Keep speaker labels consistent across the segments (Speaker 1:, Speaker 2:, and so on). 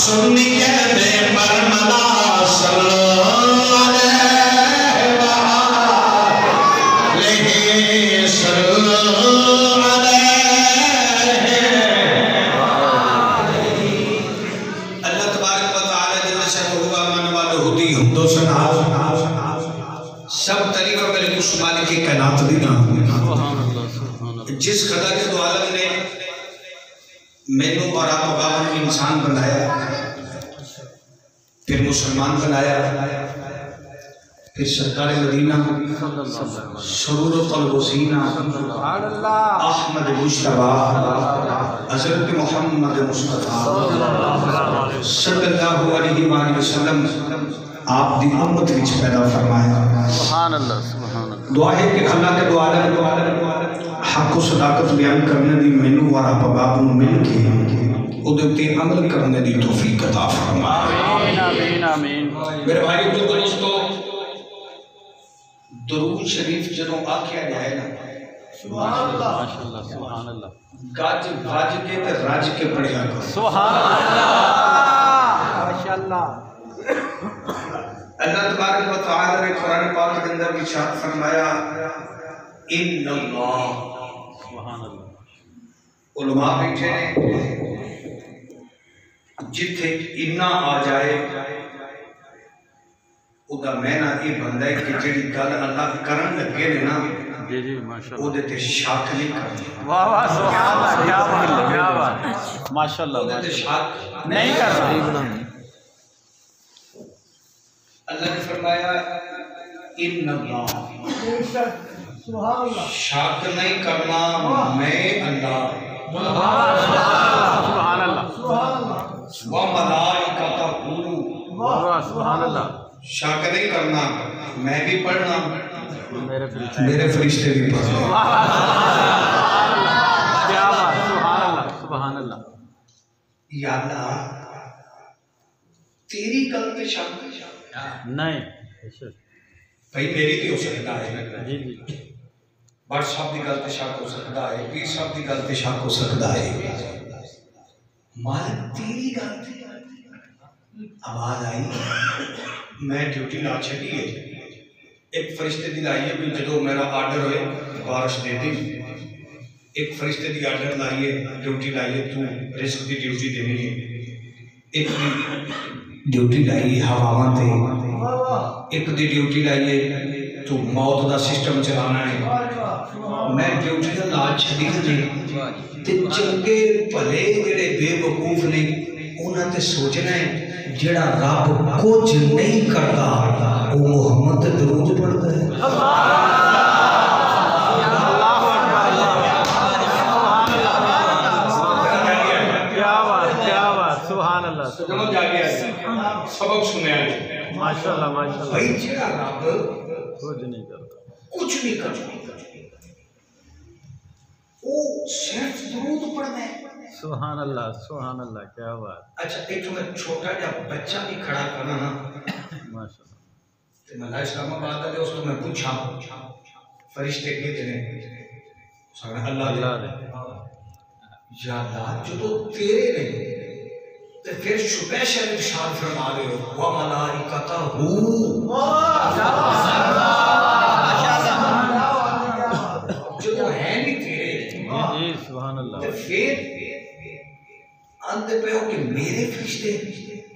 Speaker 1: सुनिए बरमदा सब तरीका मेरे मुसलमान की कायनात दी ना जिस खदा के दो आलम ने मैनू और आप बाबा इंसान बनाया, फिर मुसलमान बनाया, फिर सरकार मदीना सरूरतुल वसीना अहमद मुश्तबा हज़रत मोहम्मद मुस्तफा सल्लल्लाहु अलैहि वसल्लम आप दी उम्मत विच पैदा फरमाया। सुभान अल्लाह, सुभान अल्लाह। दुआ है कि अल्लाह के दुआ हक सदाकत बयान करने दी मैनू और आप बाप नूं मिल के उहदे ते अमल करने दी तौफीक अता फरमाए। आमीन आमीन आमीन। मेरे भाई दोस्तों, दुरूद शरीफ जदों आख्या जाए ना, सुभान अल्लाह माशाअल्लाह सुभान अल्लाह, गज वज के ते रज के पढ़िया करो। सुभान अल्लाह माशाअल्लाह। अल्लाह तबारक व तआला ने कुरान पाक के अंदर इरशाद फरमाया इन्नल्लाह, सुभान अल्लाह। उलमा बैठे ने, जिथे इन्ना आ जाए उदा मैना ये बनता है कि जिहड़ी गल अल्लाह करन लगे ने ना, जी जी माशाअल्लाह, ओदे ते शक नहीं करना। वाह वाह सुभान अल्लाह, क्या बात क्या बात माशाअल्लाह, ओदे ते शक नहीं करना। अल्लाह ने फरमाया इन्नल्लाह, सुभान अल्लाह, शक नहीं करना मैं अल्लाह, सुभान अल्लाह सुभान अल्लाह, व मलाइकतहू, सुभान अल्लाह, शक नहीं करना मैं भी पढ़ना, मेरे फरिश्ते भी पढ़ना। क्या बात, सुभान अल्लाह सुभान अल्लाह। या अल्लाह तेरी गल पे शक नहीं भाई, मेरी भी हो सकता है जी जी, बट साहब की गल पे शक हो सकता है, पीर साहब की गल पे शक हो सकता है, मालिक तेरी गल पे आवाज आई, मैं ड्यूटी ला छड़ी है, एक फरिश्ते की लाई है भी जो मेरा आर्डर होए बारिश दे दी, एक फरिश्ते की आर्डर लाइए ड्यूटी लाइए तू रिस्क की ड्यूटी देनी है, एक ड्यूटी लाई हवावां ते, एक दी ड्यूटी लाइए तू मौत का सिस्टम चलाना है। मैं ड्यूटी का लाज छड़ी ते चंगे भले जेड़े बेवकूफ ने उन्हां ते सोचना है जेड़ा रब कुछ नहीं करता वो मोहम्मद ते दरूद पढ़ता है। सबक सुने माशाअल्लाह माशाअल्लाह, भाई जेड़ा रब कुछ नहीं करता, कुछ नहीं करता, वो सिर्फ दरूद पढ़ता है। सुभान अल्लाह सुभान अल्लाह, क्या बात। अच्छा एक मैं छोटा जा बच्चा भी खड़ा करना ना माशाअल्लाह, ते मैं इस्लामाबाद दे उसको मैं पूछा फरिश्ते कितने, सुभान अल्लाह या अल्लाह जो तेरे ने ते फिर स्पेशल इरशाद फरमा रहे हो व मलाइकतहू, जो है नहीं तेरे जी सुभान अल्लाह, ते फिर अंत पे हो कि मेरे फरिश्ते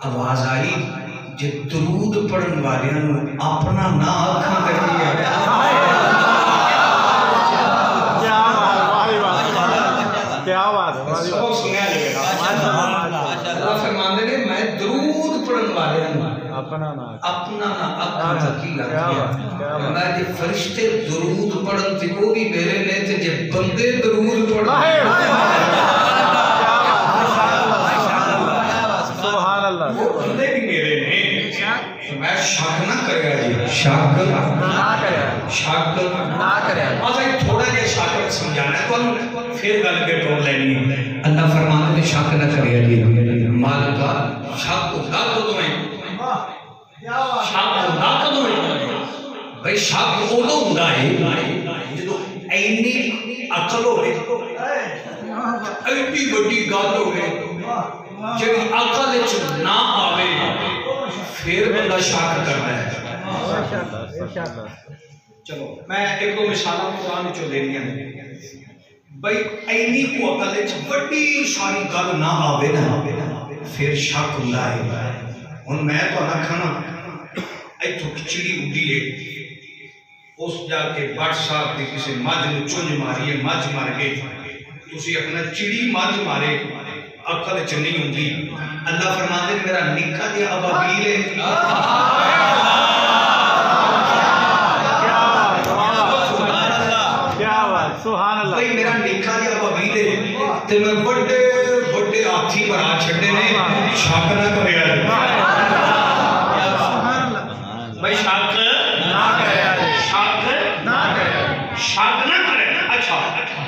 Speaker 1: आवाज आई जे दरूद पढ़न वालियां नूं अपना ना आखां ते क्या बात है, सबक सुनया जाएगा माशाअल्लाह। फरमाते ने मैं दरूद पढ़न वाले अपना ना अपना की लगा मैं जे फरिश्ते दरूद पढ़न ते वो भी मेरे ने ते जे बंदे दरूद पढ़न सुभान अल्लाह, वो बंदे भी मेरे ने, मैं शक ना करेगा जी, शक ना करेगा, शक ना करेगा। अच्छा थोड़ा जिहा शक समझाना है फिर गल के टोल लेनी है। अल्लाह फरमाते ने शक न करिए जी, मालिका शक होता कदों है, शक होता कदों है भाई, शक उदों हुंदा है जदों इन्नी अकल होवे, एडी वड्डी गल होवे जी अकल च ना आवे फिर बंदा शक करता है। चलो मैं एक दो मिसाल कुरान चो दे रही भाई इन्नी को अकल च बड़ी सारी गल ना आवे ना फिर शक हुंदा है। हुण मैं तो आखना इथों चिड़ी उड़ी है उस जाके व्हाट्सएप की किसी मझ ने चुंझ मारी है मझ मर गई तुसी अपना चिड़ी मझ मारे अकल च नहीं हुंदी। अल्लाह फरमाते मेरा निक्का जिहा अबाबील है भाई मेरा निक्का जिहा अबाबील है ते मैं बड़े बड़े हाथी भरा छड्डे ने शक ना करिया भाई शक ना करे शक ना करे शक ना करे। अच्छा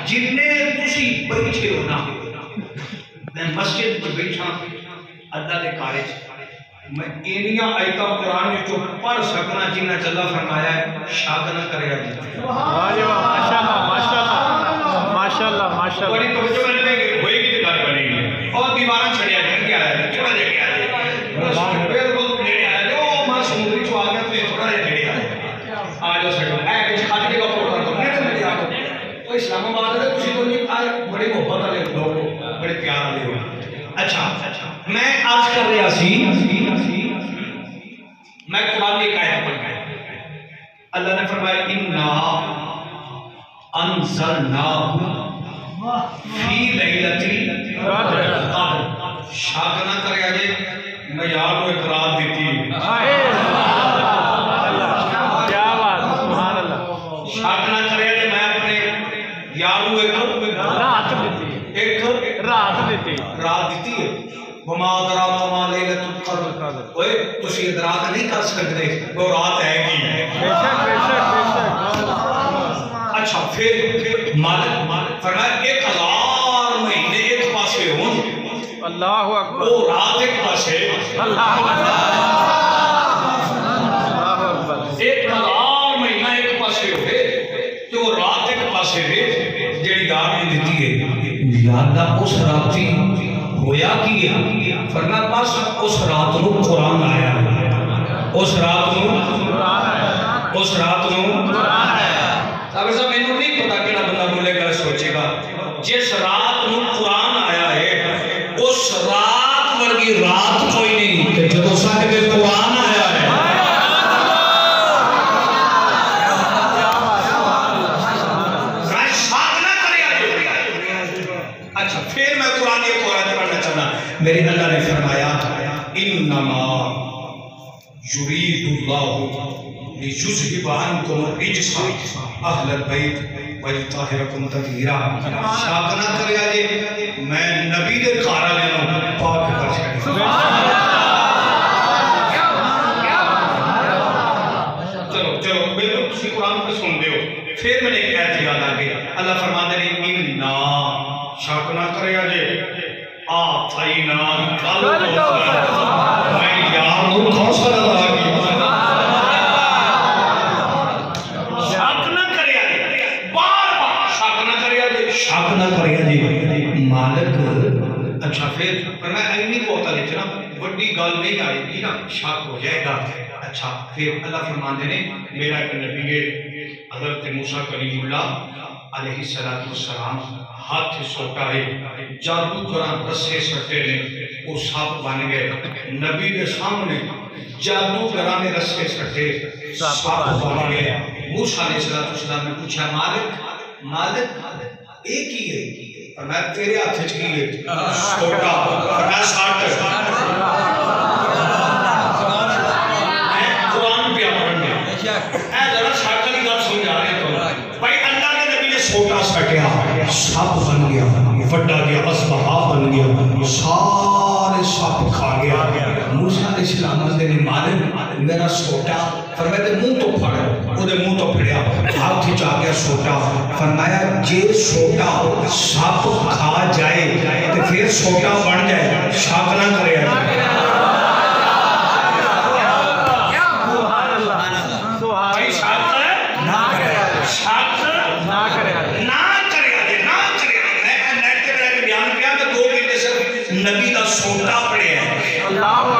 Speaker 1: जिन्ने तुसी बैठे हो ना मैं मस्जिद में बैठा अल्लाह के कार मैं इनिया आयतां कुरान विचों पढ़ सकना जिन्ना अल्लाह फरमाया है शक ना करे। वाह जी वाह माशाल्लाह माशाल्लाह माशाल्लाह माशाल्लाह बड़ी तवज्जो करने होएगी तो गल बनेगी और दीवारां छड़िया जान के आया थोड़ा जा के आया बिल्कुल नेड़े आया जो मां समुद्री चो आ गया तो थोड़ा जा नेड़े आ जाओ सको ए कुछ खाने के प्रोग्राम तो नहीं करने आ तो इस्लामाबाद में तुसी तो नहीं आ बड़े मोहब्बत वाले लोग बड़े प्यार वाले हो। अच्छा मैं आज कर रहा सी मैं कुरान की आयत पढ़ अल्लाह ने फरमाया इन्ना अंज़लनाहु फी लैलतिल क़द्र शक ना करे जे मैं यार को एक रात दी क्या बात सुभान अल्लाह शक ना करे जे मैं अपने यार को एक रात दी है वमा अदराका मा लैलतुल क़द्र ओए तुसी इदराक नहीं कर सकते वो रात है की बेशक बेशक बेशक। अच्छा फिर मालिक फरमाया 1000 महीने एक पासे हों अल्लाहु अकबर वो रात एक पासे अल्लाहु अकबर 1000 महीना एक पासे होवे तो वो रात एक पासे वे जेड़ी याद ने दी है यादा उस राती होया की फरमाया बस उस रात को कुरान आया उस रात को कुरान आया उस रात को कुरान आया। अब सब मैंने नहीं पता केड़ा बंदा बोलेगा सोचेगा जिस रात को कुरान आया है उस रात वर्गी रात कोई नहीं कि जब साडे कुरान आया है। अच्छा फिर मैं कुरान एक और आयत पढ़ना चाहना मेरे अल्लाह ने फरमाया इन्नमा युरीदुल्लाहु लियुज़हिबा अन्कुम रिज्सा अहलल बैत व युतहिरकुम तत्हीरा। शक ना करिया जे मैं नबी दे घर वाले नु पाक कर छड्डा। चलो चलो बिल्कुल तुसी कुरान को सुनदे हो फिर मैंने एक आयत याद आ गई अल्लाह फरमाते हैं इन्ना शक ना करिया जे आ थाई ना कल मैं यार नु कौसर अदा किया शक ना करिया जे बार-बार शक ना करिया जे शक ना करिया जे मालिक। अच्छा फिर पर मैं इन्नी बहुत लिखना बड़ी गल नहीं आएगी ना शक हो जाएगा। अच्छा फिर अल्लाह फरमाते ने मेरा एक नबी है हजरत मूसा कलीमुल्लाह अलैहिस्सलाम हाथ सोटा है जादूगर रस्से सटे ने वो सांप बन गए नबी के सामने जादूगर ने रस्से सटे सांप बन गए। मूसा अलैहिस्सलाम ने पूछा मालिक मालिक एक ही है और मैं तेरे हाथ च की है सोटा मैं साठ कुरान पे पढ़ने ए जरा शक की गल समझा रहे तो भाई अल्लाह के नबी ने सोटा सटिया सांप बन गया वड्डा गया असबहा बन गया सारे सांप खा गया। मूसा अलैहिस्सलाम ने मालिक मेरा सोटा फरमाया मुंह तो फड़ ओदे मुंह तो फड़िया हाथ च आ गया सोटा फरमाया जे सोटा सांप खा जाए तो फिर सोटा बन जाए शक ना करे। नबी का सोटा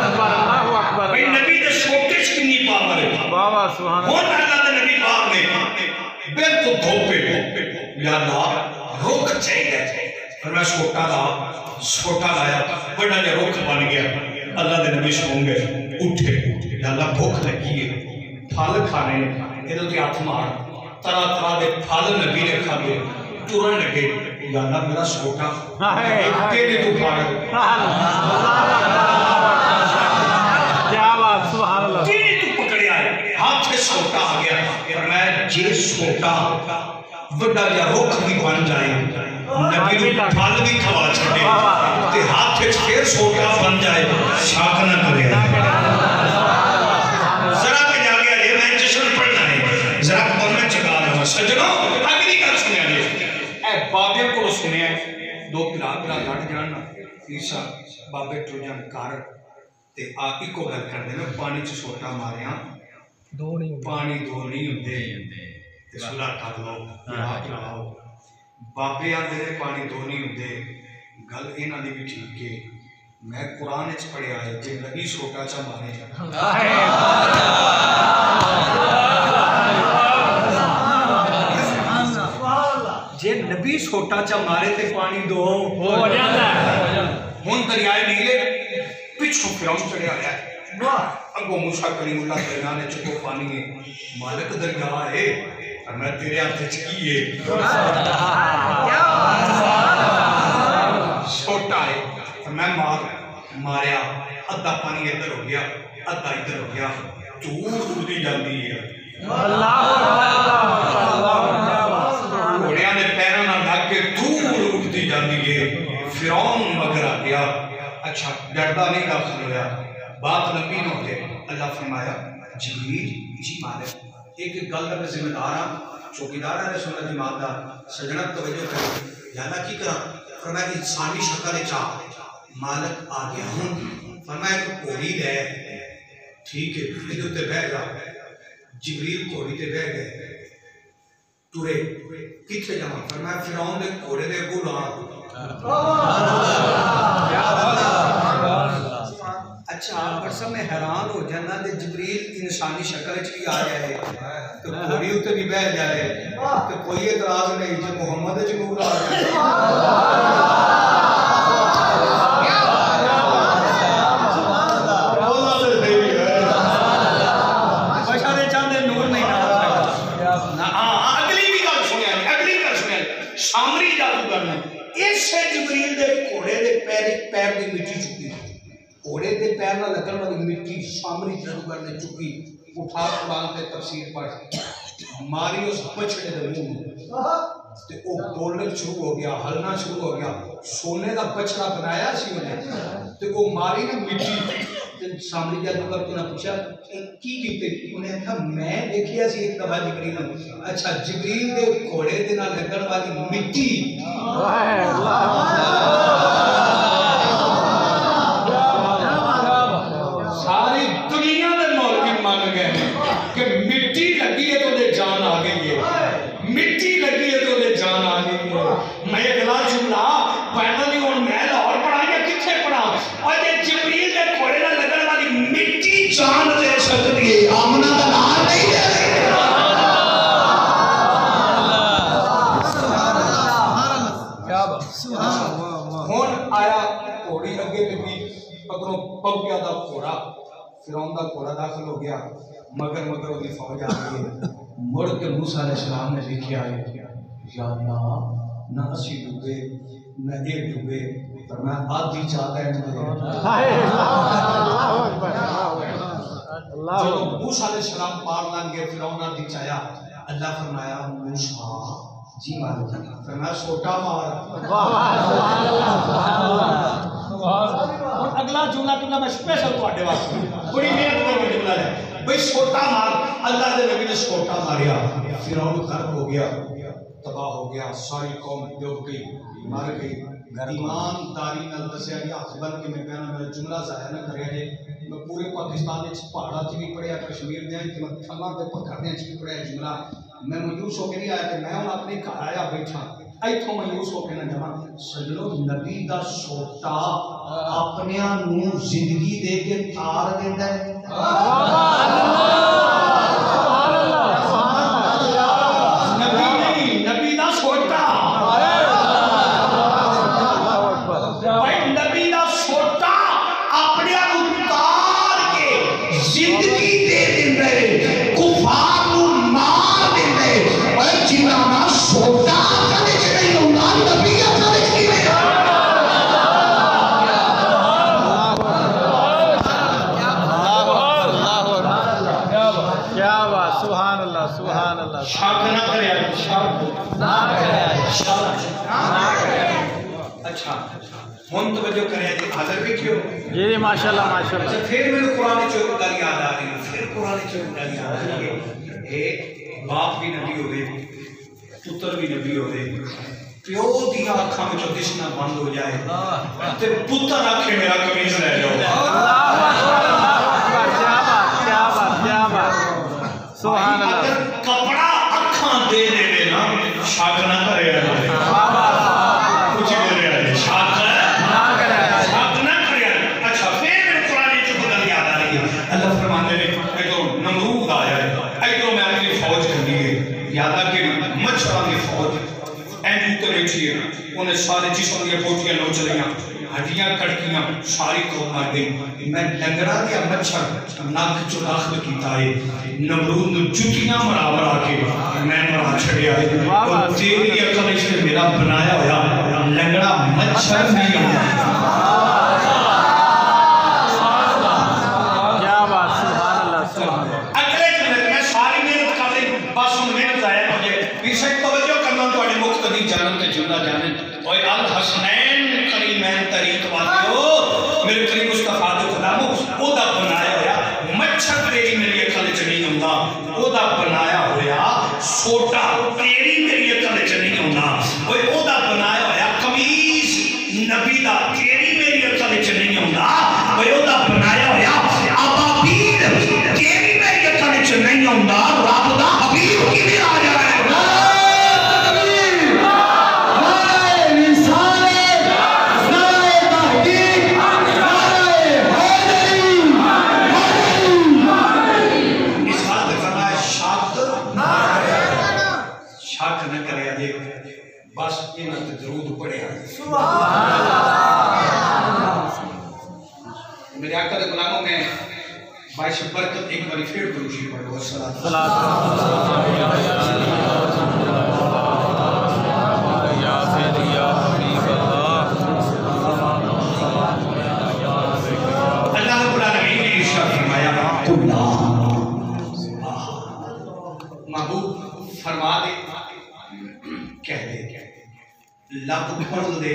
Speaker 2: अकबर
Speaker 1: भाई नबी दे छोटे च कितनी पावर है।
Speaker 2: वाह वाह सुभान
Speaker 1: हुन अल्लाह दे नबी पाक ने बिल्कुल धोपे या अल्लाह रुख चाहिए पर मैं छोटा लाया बड़ा जिहा रुख बन गया। अल्लाह दे नबी सौं गए उठे या अल्लाह भूख लगी है फल खाने इहदे ते हथ मार तरह तरह के फल नबी ने खाधे तुरन लगे या अल्लाह मेरा छोटा तेरे तू फाड़
Speaker 2: क्या बात सुभान अल्लाह
Speaker 1: तेरे तू पकड़िया हाथ से छोटा आ गया पर मैं जे छोटा बड़ा जिहा रुख भी बन जाए नबी नूं फल भी खवा छड़े ते हाथ से फिर छोटा बन जाए शाक ना करे जरा पे जा गया ये मैं जश्न पढ़ना है जरा कौन में चगा लवा सजनों अगली गल सुनिया जी ए बाबे को सुनिया दो पिला लड़ जान ना ईसा बाबे टूजन कर ते आप ही को गल करदे ने पानी च छोटा मारिया पानी दो नहीं हुंदे ते सुला कर लो हाथ लाओ बाबे आंदे ने पानी दो नहीं हुंदे गल इन्हां दी भी ठीक है। मैं कुरान च पढ़िया है जे नबी छोटा चा मारे जे नबी छोटा चा मारे ते पानी दो हो जाता है। हुन दरियाए नीले पिछू फिरौन चढ़िया है अगो मूसा कलीमुल्लाह दरिया ने चुको पानी है मालिक दरिया है और मैं तेरे हाथ च की है छोटा है मैं मारिया अद्धा पानी इधर हो गया अद्धा इधर हो गया दूर उड़ती जाती है घोड़िया ने पैरों ना लग के दूर उड़ती जाती है। फिरौन मगर आ गया अच्छा डरदा नहीं दाखिल होया बात नबी ने होते अल्लाह फरमाया जिब्रील जी मालिक एक गल का जिम्मेदार हाँ चौकीदार है सुन्नत इमाम दा सजना तवज्जो करो याना की करा फरमाया इंसानी शक्ल चा मालिक आ गया हूं फरमाया एक घोड़ी है ठीक है इसके उत्ते बैठ जा जिब्रील घोड़ी ते बैठ गए तुरे किथे जावा फरमाया फिरौन दे घोड़े दे अगू ला अच्छा पर सब में हैरान हो जाना दे जिब्रील इंसानी शक्ल च भी आ जाए तो घोड़ी उत्ते भी बैठ जाए तो कोई एतराज नहीं जे मोहम्मद च नूर आ जाए सामरी जादूगर ने इस जिब्रील दे घोड़े दे पैर दी मिट्टी चुकी घोड़े दे पैर ना लगन वाली मिट्टी सामरी जादूगर ने चुकी उठा कुरान ते तफसीर पढ़ मारी उस बछड़े दे मुंह ते ओ बोलना शुरू हो गया हलना शुरू हो गया सोने का बछड़ा बनाया सी उन्हें ते ओ मारी ने मिट्टी सामरी जादूगर को ना पूछा की कीते उन्हें कहा मैं देखिया सी एक दफा जिब्रील अच्छा जिब्रील दे घोड़े दे नाल लगन वाली मिट्टी सारी दुनिया दे मौलवी मान गए कि मिट्टी लगी है तो दे जान आ गई है मिट्टी लगी है तो दे जान आ गई है। मैं अगला जुमला पढ़ना नहीं और मैं लाहौर पढ़ा या किथे पढ़ा और ये जिब्रील दे घोड़े नाल लगन वाली मिट्टी जान ले सकती है आमना दा नाम नहीं ले क्या बात हुन आया घोड़ी अगे लगी अगरों पौकिया दा घोड़ा फिरौन दा घोड़ा दाखिल हो गया मगर ओदी फौज आ गई मुड़ के मूसा अलैहिस्सलाम ने लिखिया है या अल्लाह ना असी डूबे न ये डूबे पर मैं आधी चाहता है जो मूसा अलैहिस्सलाम पार लंघ गए फिरौन आधी चाया अल्लाह फरमाया मूसा जी मारो फरमाया छोटा मार अगला जुमला तुमने मैं स्पेशल ਤੁਹਾਡੇ ਵਾਸਤੇ बड़ी मेहनत करके जुमला है भाई छोटा मार अल्लाह के नबी ने छोटा मारिया फिरौन गर्क हो गया तबाह हो गया सारी कौम डूब गई मर गई ईमानदारी नाल दसिया गया हाथ बन के मैं कहना मेरा जुमला जाया ना करिया जे मैं पूरे पाकिस्तान में पहाड़ा च भी पढ़िया कश्मीर दे थल्ला ते पहाड़ां च भी पढ़िया जुमला मैं मायूस होकर नहीं आया कि मैं हूँ अपने घर आया बैठा इथों मायूस होकर ना जावा सजनो नबी दा सोटा अपनियां नूं जिंदगी दे के तार देंदा है नबी नहीं नबी दा सोटा भाई नबी दा सोटा अपनियां नूं तार के जिंदगी दे देंदा है कुफार नूं मार देंदा है और जिन्ना दा सोटा अच्छा हम तवज्जो करें जी हाजिर भी क्यों
Speaker 2: जी माशाल्लाह माशाल्लाह
Speaker 1: फिर मेरे कुरान चो गल याद आ रही फिर कुरान चो गल याद आ रही है एक बाप भी नबी होवे पुत्र भी नबी होवे प्यो दी आंखां में दिसना बंद हो जाए ते पुत्र आखे मेरा कमीज ले जाओ अल्लाह अकबर क्या बात सुभान अल्लाह कपड़ा आंखां दे देवे ना शक ना करे कुछ बोल रहा है शक ना करे अच्छा फिर मेरे कुरान च गल याद आ रही है अल्लाह फरमाते हैं तो नमरूद आया है इधरों मैं अपनी फौज करनी है याद आ के मच्छरां दी फौज एंड ऊपर बैठी है उन्हें सारे जिस्म दी बोटियां लो चलियां हड्डियां कटकियां सारी कौम मार गई मैं लंगड़ा दिया मच्छर नाक चो दाखिल कीता है नमरूद नु जुतियां मरा के मैं मरा छड़िया है और तेरी अकल इसने मेरा बनाया होया लंगड़ा मच्छर नहीं होता
Speaker 2: क्या बात सुभान अल्लाह सुभान अल्लाह
Speaker 1: अगले मिनट में सारी मेहनत कर ली बस उन मेहनत आया मुझे पीछे तवज्जो करना तुम्हारे मुक्तदी जानन के जुमला जानन ओए अल हसनैन करीमैन तरीक वालियो मेरे करीम मुस्तफा दे गुलामो ओदा बनाया होया मच्छर तेरी मेरी अकल च नहीं आंदा ओदा बनाया होया सोटा तेरी मेरी अकल च नहीं आंदा ओए ओदा बनाया होया कमीज नबी दा तेरी मेरी अकल च नहीं आंदा ओए ओदा बनाया होया अबाबील तेरी मेरी अकल च नहीं आंदा रब दा हबीब किवें आ जाए बस इन्हें तो जरूर पढ़े मेरे आका दे गुलामों में बाइश बरकत एक बार फिर दुरूद पढ़ो सलात
Speaker 2: या सैयदी या हबीब अल्लाह
Speaker 1: अल्लाह रब्बुल आलमीन ने इरशाद फरमाया कुल्ला महबूब फरमा दे कह दे लब खोल दे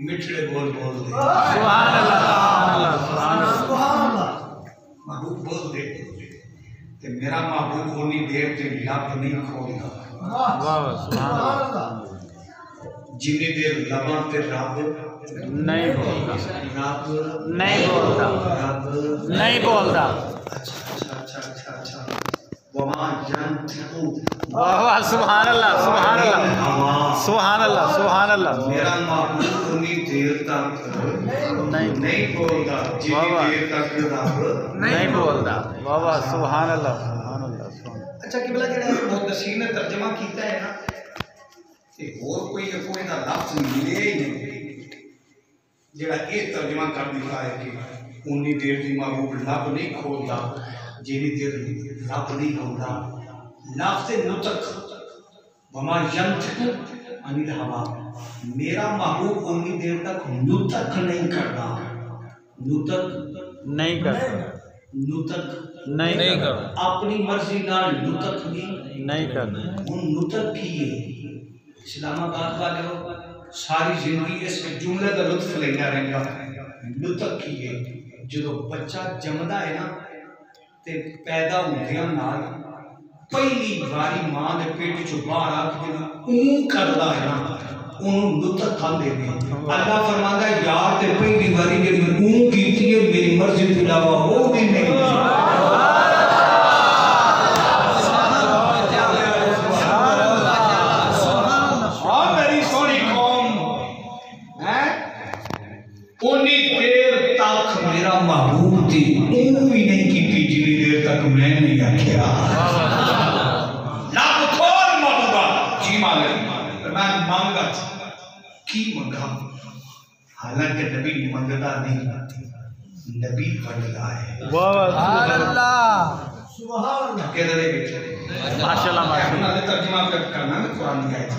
Speaker 1: मिठड़े बोल बोल दे
Speaker 2: सुभान अल्लाह
Speaker 1: सुभान अल्लाह महबूब बोल दे ते मेरा महबूब उन्हीं देर ते लब नहीं खोलदा
Speaker 2: वाह सुभान अल्लाह
Speaker 1: जिन्नी देर लबां ते रब
Speaker 2: नहीं बोलता
Speaker 1: रब
Speaker 2: नहीं बोलता
Speaker 1: रब
Speaker 2: नहीं बोलता
Speaker 1: अच्छा वमा यंतिकु
Speaker 2: वाह सुभान अल्लाह सुभान अल्लाह सुभान अल्लाह सुभान अल्लाह
Speaker 1: मेरा महबूब उन्हीं देर तक नहीं बोलता जितनी देर तक रब
Speaker 2: नहीं बोलता वाह सुभान अल्लाह सुभान अल्लाह
Speaker 1: अच्छा कि बोला जेड़ा मुहद्दिसीन ने तर्जुमा कीता है ना ते और कोई दा लफ्ज मिले ही नहीं जेड़ा ये तर्जुमा कर दिता है कि उन्हीं देर दी महबूब लब नहीं खोलता जिनी देर रब नहीं होता लफ्ज़ नुतक वमा यंतिकु अनिल हवा मेरा महबूब उन्हीं देर तक नुतक नहीं करता नुतक
Speaker 2: नहीं करता
Speaker 1: नुतक
Speaker 2: नहीं करता
Speaker 1: अपनी मर्जी नाल नुतक
Speaker 2: नहीं करता
Speaker 1: उन नुतक की है इस्लामाबाद वाले सारी जिंदगी इस जुमले का लुत्फ लेना रहेगा नुतक की है जो बच्चा जमदा है ना ते पैदा होंदियां नाल पहली बारी मां दे पेट चों बाहर आके ऊ करदा है ना ओनू नुतक खांदे ने अल्लाह फरमांदा यार ते पहली बारी जेड़ी ऊ कीती है मेरी मर्जी तो इलावा हो भी नहीं हां वो भी नहीं की जितनी देर तक मैं नहीं आख्या लाख खोल मांगूंगा जी मालिक मैं मांगा की मंगा हालांकि नबी मंगता नहीं नबी बनता है
Speaker 2: सुभान अल्लाह
Speaker 3: सुभान अल्लाह
Speaker 1: कहते रहे बेटे
Speaker 2: माशाल्लाह माशाल्लाह
Speaker 1: मैंने तर्जुमा करना है कुरान की आयत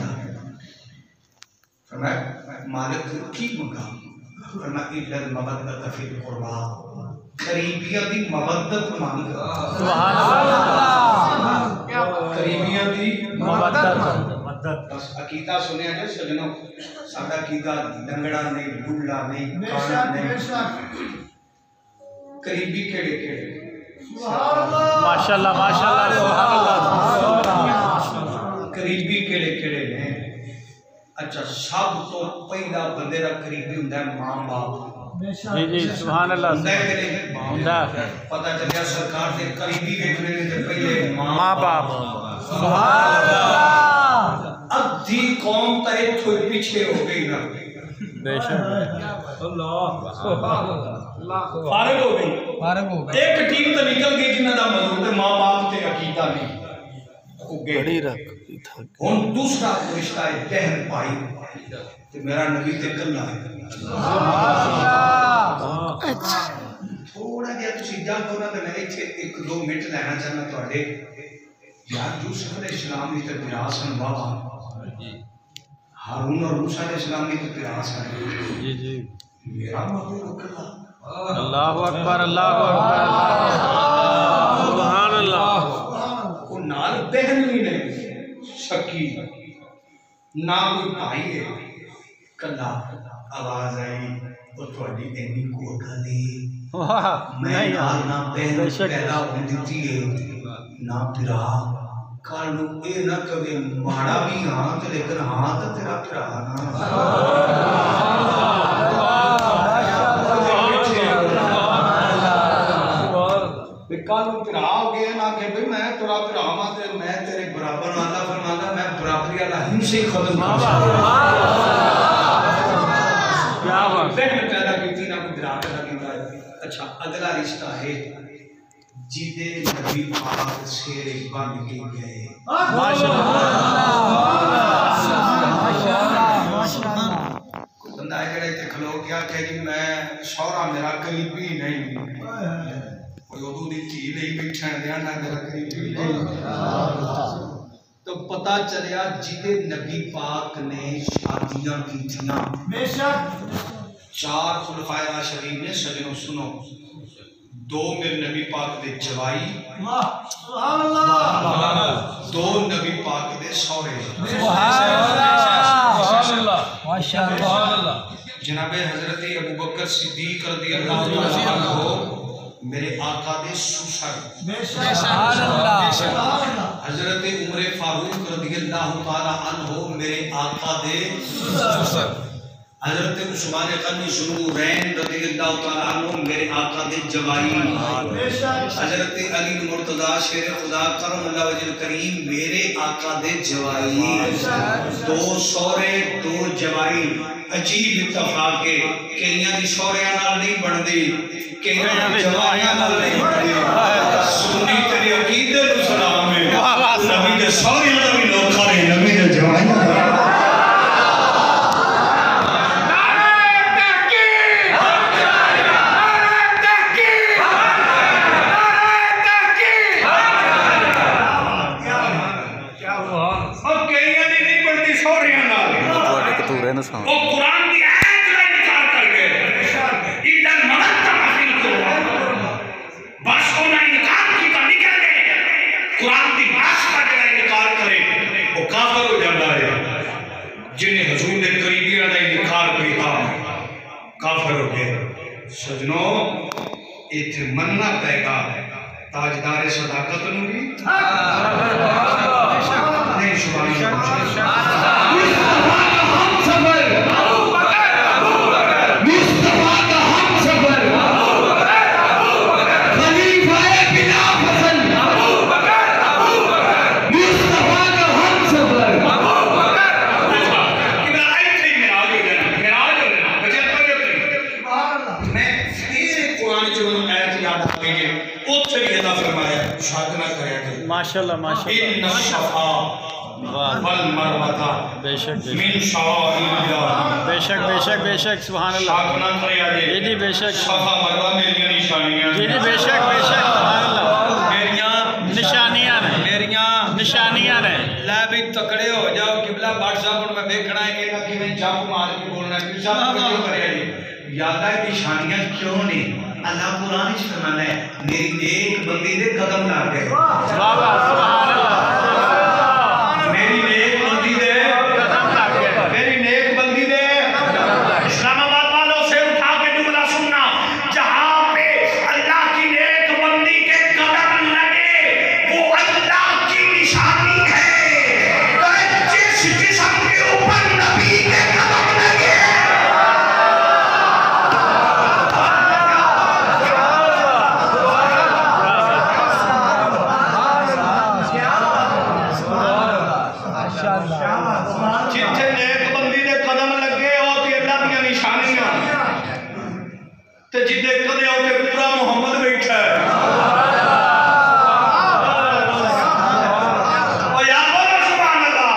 Speaker 1: फरमाया मालिक की मंगा फरमाया इल्लल मवद्दत फिल कुर्बा करीबियत दी मवद्दत मांग
Speaker 2: सुभान अल्लाह
Speaker 1: करीबियत दी
Speaker 2: मवद्दत
Speaker 1: बस अकीदा सुनिया जो सजनों साडा अकीदा लंगड़ा नहीं लुल्ला नहीं काना नहीं करीबी केड़े केड़े
Speaker 3: सुभान अल्लाह
Speaker 2: माशाल्लाह माशाल्लाह सुभान अल्लाह
Speaker 1: करीबी केड़े केड़े ने अच्छा सब तो पहला बंदे दा करीबी हुंदा है मां बाप
Speaker 2: जी जी सुभान अल्लाह
Speaker 1: हुंदा है कि नहीं
Speaker 2: हुंदा
Speaker 1: पता चलिया सरकार दे करीबी देखने ने पहले
Speaker 2: मां बाप
Speaker 3: सुभान अल्लाह
Speaker 1: अद्धी कौम तो इत्थों ही पीछे हो गई ना
Speaker 2: बेशक
Speaker 1: फारग हो गई एक टीम तो निकल गई जिन्हां दा मजहब मां बाप ते अकीदा नहीं हो गई
Speaker 2: बड़ी रख
Speaker 1: हुन दूसरा रिश्ता है बहन भाई ते मेरा नबी ते कल्ला है थोड़ा जिहा तुसीं जागो ना ते मैं इत्थे 1-2 मिनट लेना चाहना तुहाडे यार यूसुफ अलैहिस्सलाम दी ते विरास सन बाबा हारून और मूसा अलैहिस्सलाम दी ते विरास है
Speaker 2: जी जी
Speaker 1: मेरा महबूब कल्ला
Speaker 2: अल्लाहु अकबर सुभान अल्लाह
Speaker 1: वो नाल बहन भी नहीं शकी ना कोई भाई है कल्ला आवाज आई वो थोड़ी इन्नी को गली
Speaker 2: वाह
Speaker 1: मैं
Speaker 2: नहीं
Speaker 1: नाल ना बहन
Speaker 2: बेशक
Speaker 1: पैदा होंदी है ना फिरा कल नू ए ना कवे माड़ा भी हां ते लेकिन हां तो तेरा फिरा ना कल फिरा हो गया ना कि भाई मैं तेरा फिरा हां ते मैं तेरे बराबर वाला फरमांदा मैं बराबरी वाला हिंसे खत्म कर
Speaker 2: क्या बात
Speaker 1: बहन पैदा की ना कोई बिरा पैदा किया अच्छा अगला रिश्ता है जिदे नबी पाक शेर बन के गए बंदा है जेड़ा इत्थे खलो गया कि मैं शौहरा मेरा करीबी नहीं कोई उदू दी धी नहीं बैठन दिया ना मेरा करीबी नहीं तो पता चलिया जिदे नबी पाक ने शादियां कीतियां
Speaker 3: बेशक
Speaker 1: 4 खुलफाए राशिदीन ने सजनों सुनो 2 मेरे नबी पाक दे जवाई
Speaker 3: वाह सुभान अल्लाह
Speaker 1: 2 नबी पाक दे सौरे
Speaker 3: माशाअल्लाह
Speaker 1: जनाबे हजरत अबू बकर सिद्दीक रज़ियल्लाहु तआला अन्हु मेरे आका दे सुसर
Speaker 3: बेशक सुभान अल्लाह
Speaker 1: हजरत उमर फारूक रज़ियल्लाहु तआला अन्हु मेरे आका दे सुसर हजरत उस्मान गनी ज़ुनूरैन रज़ियल्लाहु तआला अन्हु मेरे आका दे जवाई
Speaker 3: बेशक
Speaker 1: हजरत अली मुर्तजा शेर खुदा करमल्लाहु वजह करीम मेरे आका दे जवाई 2 सौरे 2 जवाई अजीब इत्तफाक है कईयां दी सौरियां नाल नहीं बनदी कईयां दी जवाइयां नाल नहीं बनदी सुन्नी तेरे अकीदे नु सलाम है नबी दे सौरियां दा भी लोग खड़े नबी दे जवाइयां दा
Speaker 2: ओ
Speaker 1: कुरान की आयत का इनकार करके इधर मदद हासिल करो बस को ना इनकार की का निकल गए कुरान की बात का जो इनकार करे वो काफिर हो जाता है जिन्हें हुजूर ने करीबियां का इनकार किया काफिर हो गए सजनों इथे मनना पेगा ताजदार सदाकत नु भी नहीं सुभान लीजिए उत्थे भी अल्लाह फरमाया शक ना करया करो
Speaker 2: माशाल्लाह माशाल्लाह
Speaker 1: इन शफा
Speaker 2: वाह
Speaker 1: वल मरवता
Speaker 2: बेशक
Speaker 1: मिन शाइरिल्लाह
Speaker 2: बेशक बेशक बेशक सुभान अल्लाह
Speaker 1: शक ना करया जे
Speaker 2: जी जी बेशक
Speaker 1: शफा मरवा मेरी निशानियां
Speaker 2: जी जी बेशक बेशक सुभान अल्लाह
Speaker 1: मेरियां
Speaker 2: निशानियां ने
Speaker 1: मेरियां
Speaker 2: निशानियां ने
Speaker 1: लै भी तकड़े हो जाओ किबला बाट साहब हुन मैं देखना है इना किवें चाकू मार के बोलना फिर साहब क्यों करया जी यादा है निशानियां क्यों ने अल्लाह कुरान में फरमाना है मेरी नेक बंदी दे कदम लग गए
Speaker 2: वाह वाह सुभान अल्लाह
Speaker 1: मेरी नेक बंदी दे
Speaker 2: कदम लग गए
Speaker 1: मेरी नेक बंदी दे इस्लामाबाद वालों से उठा के जुमला सुनना जहां पे अल्लाह की नेक बंदी के कदम लगे वो अल्लाह की निशानी है तो जिस जिस्म के ऊपर नबी के कदम लगे जिथे नेक बंदी दे कदम लगे हो ते अल्लाह दी निशानियां ते जिथे कदे हो ते पूरा मोहम्मद बैठा है ओ यार बोलो सुभान अल्लाह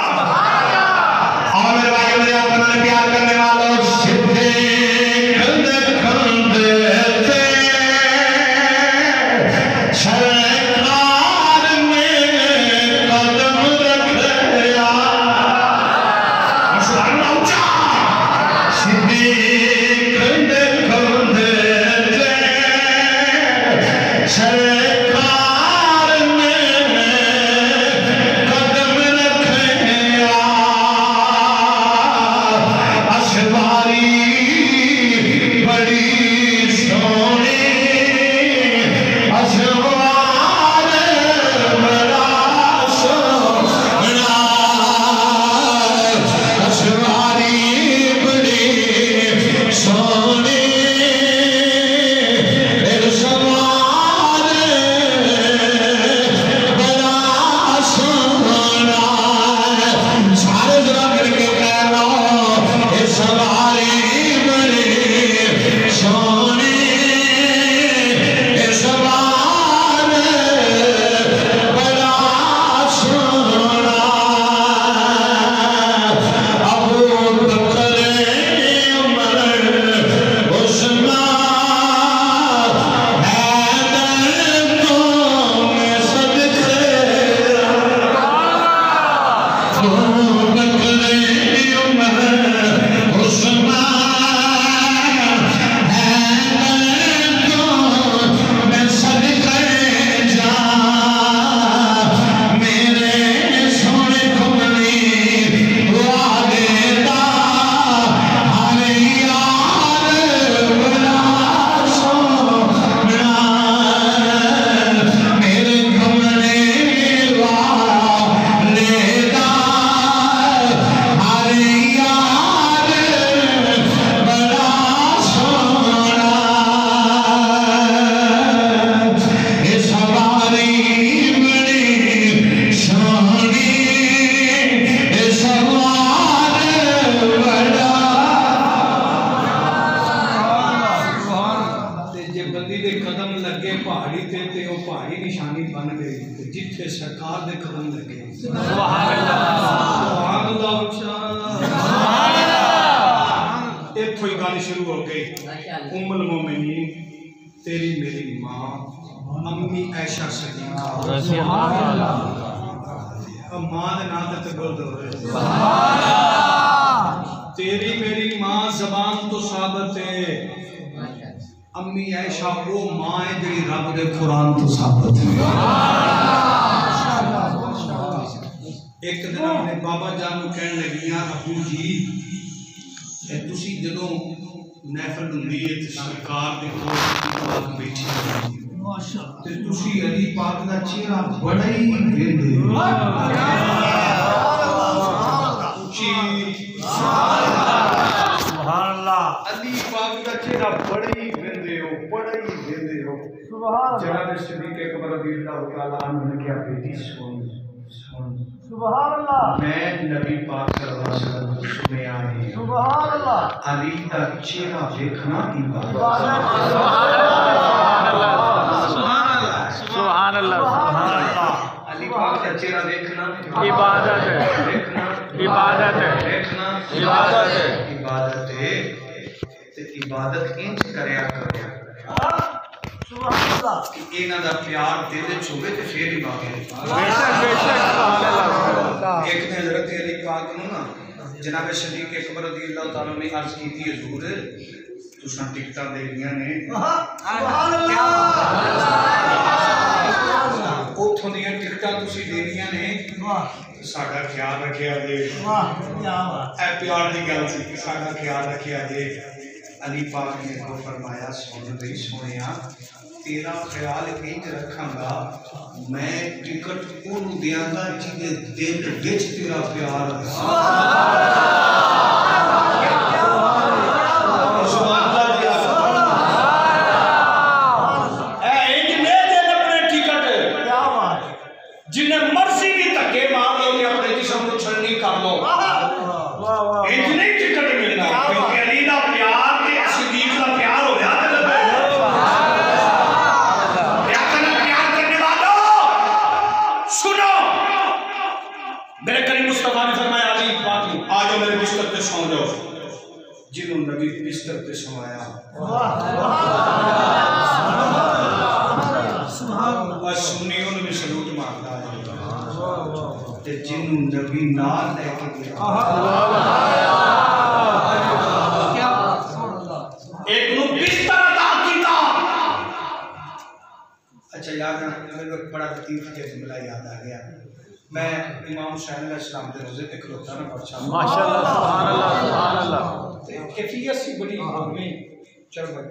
Speaker 1: और मेरे भाइयों मेरे अपना प्यार करने वालों सीधे कंधे कंधे से सरकार में कदम रखया सरकार में कदम रखया अशवारी बड़ी सोनी अशवार बड़ा सोना अशवारी बड़ी सोनी निशानी बन गई जिथे सरकार दे कदम लगे सुभान अल्लाह इत्थों ही गल शुरू हो गई उम्मुल मोमिनीन तेरी मेरी मां अम्मी ऐशा सदीका सुभान अल्लाह मां दे नाम ते बोल दो सुभान अल्लाह तेरी मेरी मां जबान तो साबित है अम्मी ऐशा वो मां है जी रब दे कुरान तो साबित है एक दिन अपने बाबा जान को कहने लगियां अबू जी तुसी जदों महफिल हुंदी है ते सरकार दे कोल पाक बैठी माशाअल्लाह ते तुसी अली पाक दा चेहरा बड़ा ही वेंदे सुभान अल्लाह अली पाक दा चेहरा बड़ा ही वेंदे हो जनाब सिद्दीक़ अकबर रज़ियल्लाहु तआला अन्हु ने क्या बेटी सुन सुभान अल्लाह मैं नबी पाक सल्लल्लाहु अलैहि वसल्लम सुनया है सुभान अल्लाह अली दा चेहरा देखना इबादत सुभान अल्लाह
Speaker 2: इबादत है, इबादत है,
Speaker 1: देखना
Speaker 2: इबादत है।
Speaker 1: इबादत है ते इबादत इंज करया करो कि इन्हां दा प्यार दिल च होवे ते फिर इबादत।
Speaker 2: बेशक बेशक सुभान अल्लाह।
Speaker 1: एक ने हज़रत अली पाक नूं ना जनाब शदीक अकबर रज़ियल्लाहु ताला ने अर्ज की थी, हुजूर तुसां टिकटां देनियां ने उथों दियां टिकटां तुसीं देनियां ने, साडा ख्याल रखिया जे। ए प्यार दी गल सी कि साडा ख्याल रखिया जे। अली पाक ने को फरमाया, सुन बई सोनिया तेरा ख्याल इंज रखांगा, मैं टिकट ओनू देंगा जिहदे दिल विच तेरा प्यार है। जिन्हें मर्जी भी धक्के मार लो कि अपने जिस्म को छलनी कर लो, इतनी टिकट मिलना क्योंकि अली दा प्यार ते सिद्दीक दा प्यार हो गया। प्यार करने वालों सुनो, मेरे करीम मुस्तफा ने फरमाया अली पाक को, आ जाओ मेरे बिस्तर पे सो जाओ। जिन्होंने नबी बिस्तर पे सोया सुन्नियों ने भी सलूट मारता है, जिन्हों नबी नाल लेके गया एक नु बिस्तर अता कीता। अच्छा याद है, मेरे को बड़ा लतीफ जुमला याद आ गया। मैं इमाम हुसैन अलैहिस्सलाम के रोजे पे खलोता ना बच्चा,
Speaker 2: माशाअल्लाह सुभान अल्लाह सुभान अल्लाह।
Speaker 1: कैफियत सी बड़ी होगी। चल भाई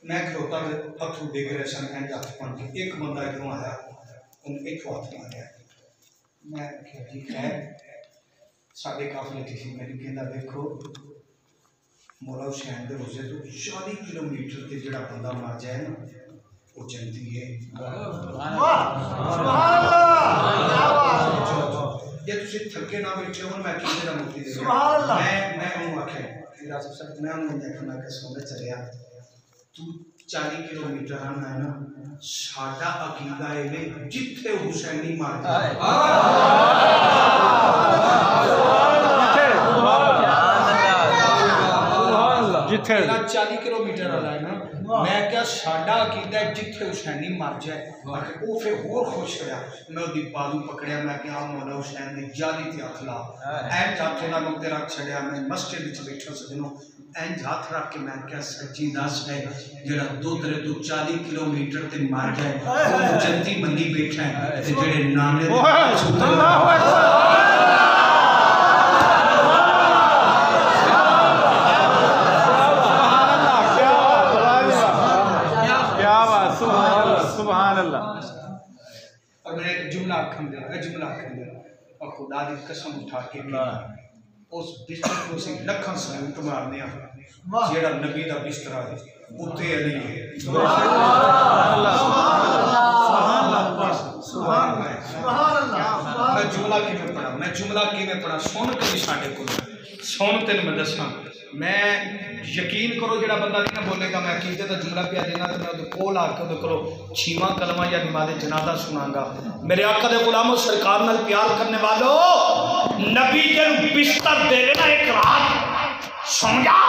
Speaker 1: मैं खलोता अथरू डिग रहे सन, हाथ बन के एक बंदा इधरों आया, उन्हें एक हाथ मारिया। मैं ठीक है साढ़े काफले थी, मैंने कहना देखो मौला हुसैन के रोजे तो 40 किलोमीटर से जो बंदा मर जाए ना वो जन्नती है। जे तुम थके ना बैठे हो मैं किसी का मुक्ति दे मैं आख्या मैं आखना सोने चलिया तू 40 किलोमीटर आना है ना, साडा अकीदा है जिथे हुसैनी मार जाए जिथे 40 किलोमीटर वाला है ना, मैं क्या साडा अकीदा है जिथे हुसैनी मर जाए। वो फिर होर खुश होया, मैं उसकी बाजू पकड़िया, मैं क्या मौला हुसैन की जाली ते हथ ला इंज हाथ उन्होंने उत्ते रख छड़िया। मैं मस्जिद विच बैठा सजनों इंज हाथ रख के मैं क्या सच्ची दस है जेड़ा दूसरे तो 40 किलोमीटर ते मर जाए वो जन्नती बंदी बैठा है ते जेड़े नाने जुमला और खुदा की कसम उठा के उस बिस्तर को सी लखन सलूट मारने जेड़ा नबी दा बिस्तरा है उत्ते अली है। मैं जुमला किवें पढ़ा सुन के साडे को सुन तेन मैं दसा। मैं यकीन करो जेड़ा बंदा नहीं ना बोलेगा मैं अकीदे का जुमला पिया देना तो मैं उहदे कोल आके उहदे कोलों 6वां कलमा या नमाज़े जनाजा सुनांगा। मेरे आका दे गुलामों सरकार नाल प्यार करने वालों नबी जन बिस्तर दे देना एक रात समझा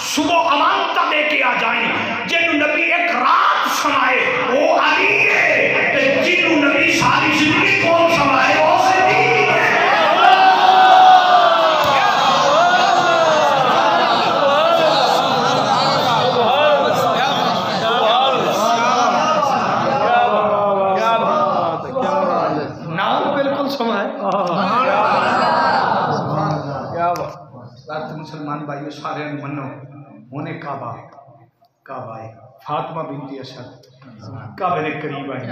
Speaker 1: सुबह अमानत दे के आ जाए जिन नबी एक रात समाए वो अली है ते जिन नबी सारी जिंदगी कोल समाए वो सिद्दीक है। मुसलमान भाइयों सारे मनो होने काबा है फातिमा बिनती असद काबे के करीब आई,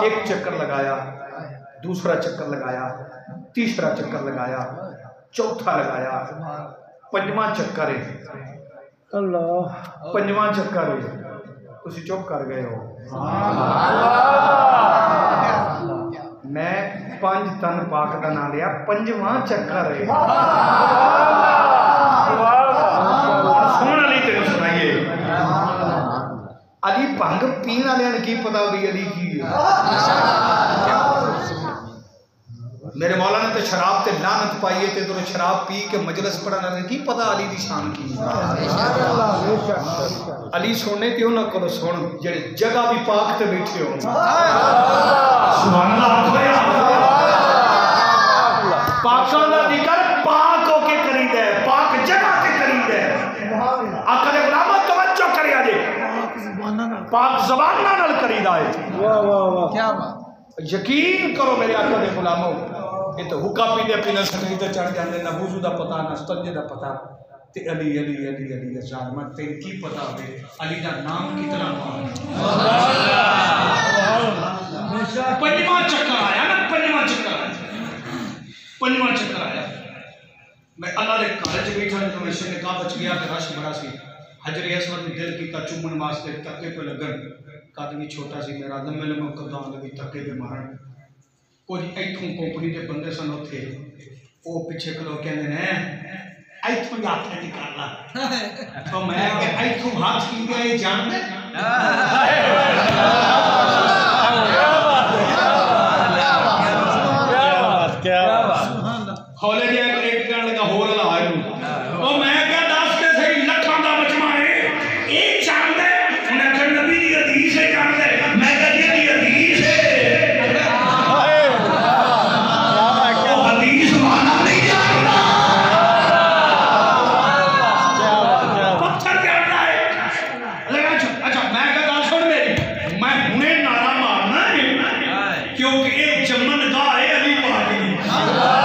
Speaker 1: एक चक्कर लगाया, दूसरा चक्कर लगाया, तीसरा चक्कर लगाया, चौथा लगाया, पंजवां चक्कर है अल्लाह पंजवां चक्कर है तुसी चुप कर गए हो। मैं 5 तन पाक का नाम लिया, पंजवां चक्कर है सुन अली तेन सुनाइए। अली भंग पीने वाले की पता होगी अली की मेरे मौला ने तो शराब ते लानत पाई है, तो शराब पी के मजलिस पढ़ाना की पता अली दी शान की। अली सोने क्यों ना करो सुन जेड़े जगह भी पाक ते बैठे हो। सुभान अल्लाह। पाकों दा जिक्र पाक होके करीदा है, पाक जगह ते करीदा है। आका दे गुलामा तवज्जो करिया जे, पाक ज़बान नाल करीदा है। वाह वाह वाह क्या बात। यकीन करो मेरे आका दे गुलामो, ये तो हुक्का पीने पीने समीर ते चढ़ जाते ना वुज़ू दा पता ना स्तंजे दा पता ते अली अली अली अली अजान मैं तेन की पता है अली दा नाम कितना मान। पंजवां चक्कर आया ना, पंजवां चक्कर आया। मैं अल्लाह दे घर च बैठा तो मैं निकाह बच गया ते रश बड़ा सी। हजर असवद ने दिल किया चुमन वास्ते, तके पे लगन, कद भी छोटा सी मेरा, लम्मे लम्मे कदम लगी तके पे मारन। कुछ इथों कंपनी के बंदे सन उत्थे, वो पिछे खलो कहंदे ने इथों हाथ निकाल ला। तो मैं कि इथों हाथ की गया ये जानदे हौले जी एक कहने लगा होर ला तो मैं क्या दस के सही लखां दा मजमा है ये जानदे उन्हें कहा नबी दी हदीस है जानदे मैं कहा जी दी हदीस है वो हदीस माना नहीं जानता पत्थर जानता है लगा। अच्छा मैं कहा गल सुन मेरी, मैं हुणे नारा मारना है क्योंकि ये जमन दा है अली पाक दी।
Speaker 4: नारा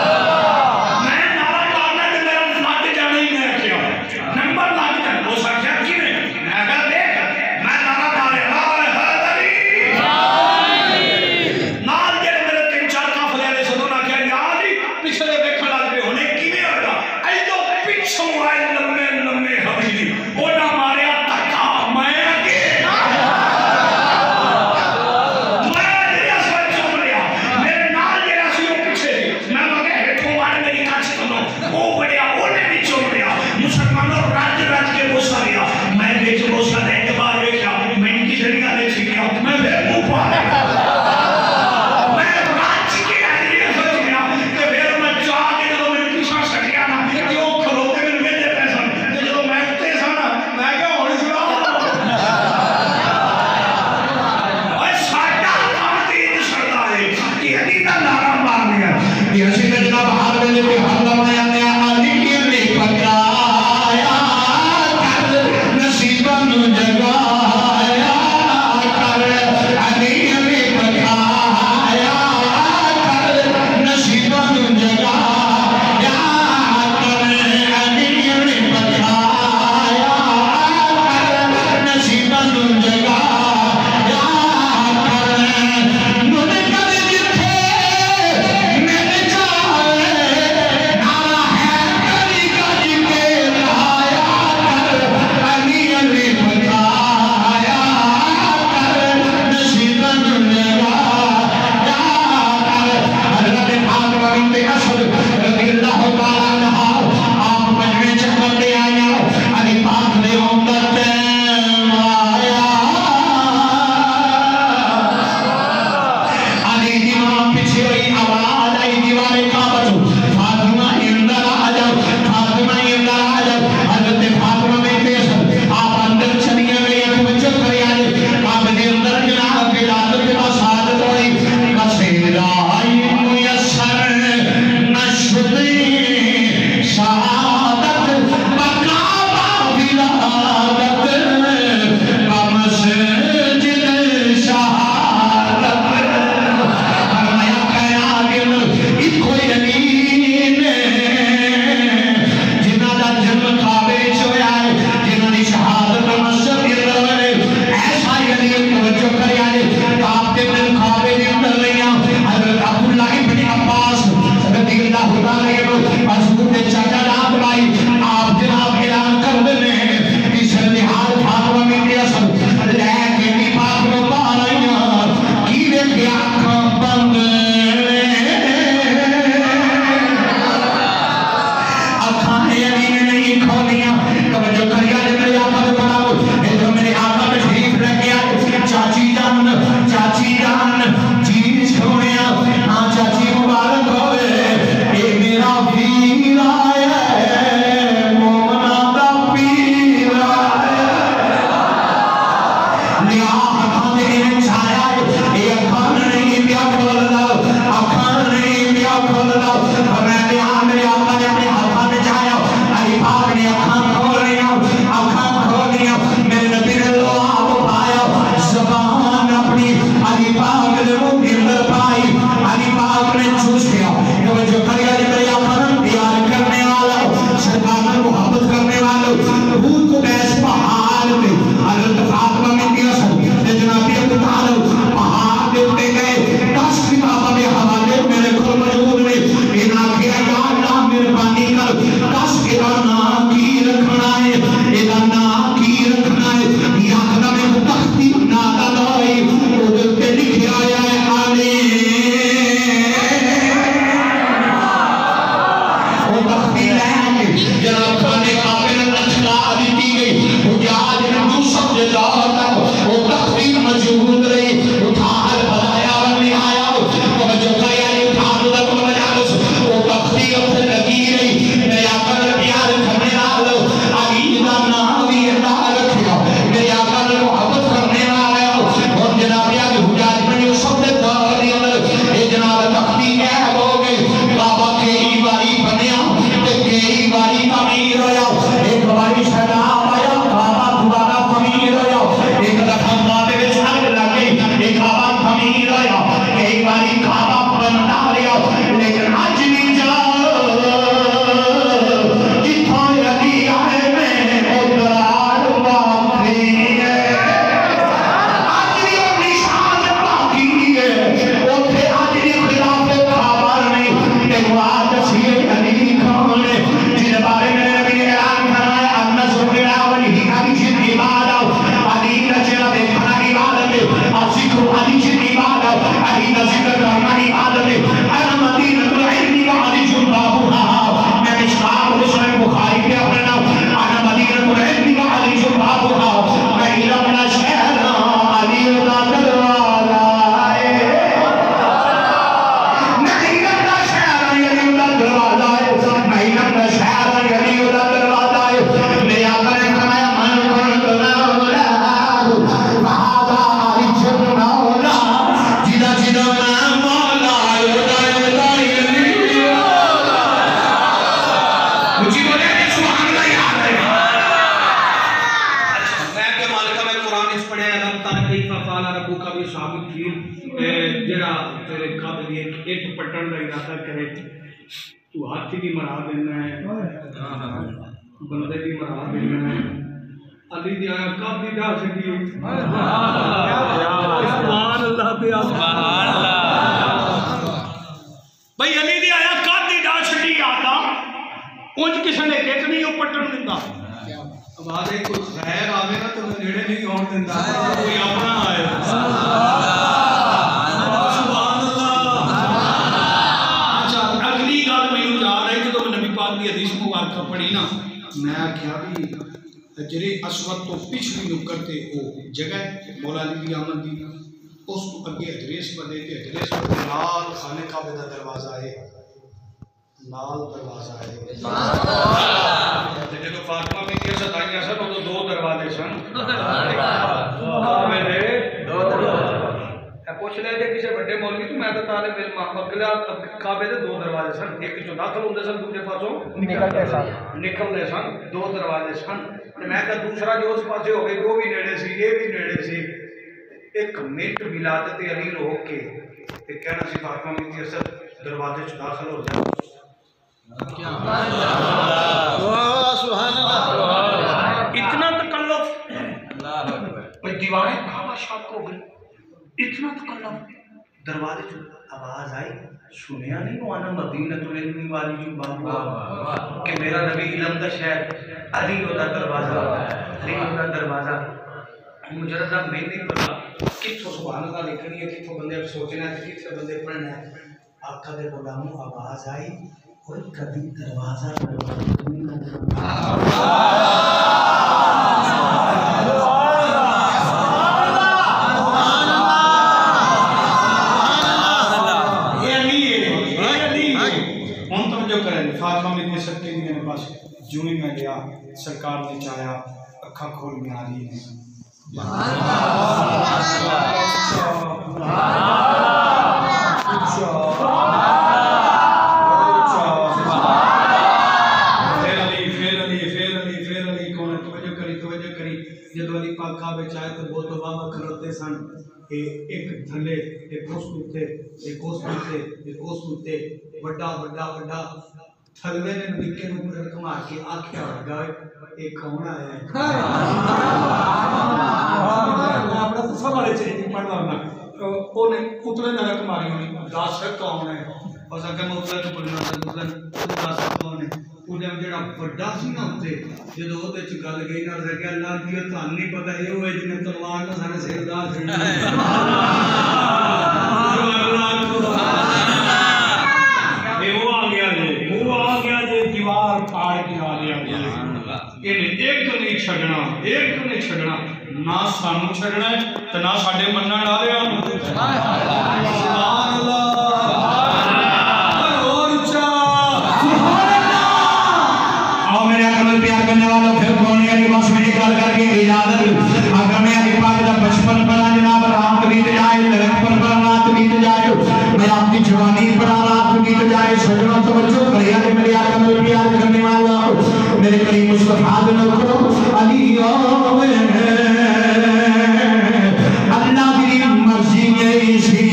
Speaker 1: भी साबित की जरा तेरे काबे दी इट पट्टन का इरादा करे तू हाथी भी मरा देना है बंदे भी मरा देना है अली दी आया काबी दा छड़ी सुभान अल्लाह पे सुभान अल्लाह भाई अली दी आया काबी दा छड़ी आता उंज किसी ने किट नहीं वो पट्टन दिंदा आवाज है कोई खैर आवे ना तो नेड़े नहीं आउण दिंदा कोई अपना आए सुभान अल्लाह अच्छा अगली गल मैनू याद आई जब नबी पाक दी हदीस मुबारक पढ़ी ना मैं आख्या भी जरे असवद तो पिछली नुक्कर ते वो जगह मौला अली दी आमद दी उस तो अगे हजरेस बने ते हजरेस नाल खाने काबे दा दरवाजा है नाल दरवाजा है जो फातिमा में के सदाइयां सन तो दो दरवाजे सन काबे दे दो दरवाजे पूछ ले जे किसी बड़े मौलवी तो मैं तो तालिब इल्म अगला काबे दे दो दरवाजे सन एक जो दाखिल होंदे सन दूसरे पासों निकलते सन दो दरवाजे सन मैं तो दूसरा जो उस पासे हो गए वो भी नेड़े सी ये भी नेड़े सी एक मिनट विलादत अली रोक के कहना सी फातिमा में के असद दरवाजे च दाखिल हो जाए इतना तकल्लुफ दीवारें काबा शाक हो गई इतना तकल्लुफ दरवाजे से आवाज आई सुनिया नहीं वाना मदीनतुल इल्मी वाली जो बात कि मेरा नबी इल्म दा शहर अली ओदा दरवाजा अली ओदा दरवाजा मुजरदा मैं नहीं पता किथों सुभान अल्लाह लिखनी है किथों बंदे सोचना है किथे बंदे पढ़ना है आका दे गुलामों आवाज आई और कभी दरवाजा फातिमा में दे सकते हैं मेरे पास जो ही मैं गया सरकार ने चाहा अखा खोल में आ रही है जब अली पाक खाबे चाहे तो वो तो बाबा खलोते सन एक थले एक उस कुत्ते एक उस कुत्ते एक उस कुत्ते बड़ा बड़ा बड़ा थलवे ने निक्के नूं घुमा के आख्या होगा एक कौन आया है अपना तो सब वाले चाहिए पढ़ना ना ओने उतले नरक मारी होनी दास कौन है और अगर मैं उतले तो पढ़ना था उतले दास कौन है ਉਹਦੇ ਜਿਹੜਾ ਵੱਡਾ ਸੀ ਨਾ ਉੱਤੇ ਜਦੋਂ ਉਹਦੇ ਚ ਗੱਲ ਗਈ ਨਾ ਰਜ਼ਾ ਕਿ ਅੱਲਾਹ ਦੀ ਤੁਹਾਨੂੰ ਨਹੀਂ ਪਤਾ ਇਹ ਹੋਏ ਜਿਹਨੇ ਤਲਵਾਰ ਨਾਲ ਸਾਡੇ ਸਿਰ ਦਾ ਛੱਡਣਾ ਇਹ ਉਹ ਆ ਗਿਆ ਜੇ ਦੀਵਾਰ ਪਾੜ ਕੇ ਆ ਗਿਆ ਇਹਨੇ ਇੱਕ ਨਹੀਂ ਛੱਡਣਾ ਨਾ ਸਾਨੂੰ ਛੱਡਣਾ ਤੇ ਨਾ ਸਾਡੇ ਮੰਨਣ ਵਾਲਿਆਂ ਨੂੰ ਸੁਭਾਨ ਅੱਲਾਹ प्यार करने वालों फिर कौन है बस में निकाल करके इजाजत अगर मैं अली पाक का बचपन पढ़ा जनाब राम बीत जाए लड़कपन पर रात बीत जाए मैं आपकी जवानी पढ़ा रात बीत जाए सजनों तवज्जो करिए मेरे आका प्यार करने वाला मेरे करीम मुस्तफा को अली अल्लाह की मर्जी में सी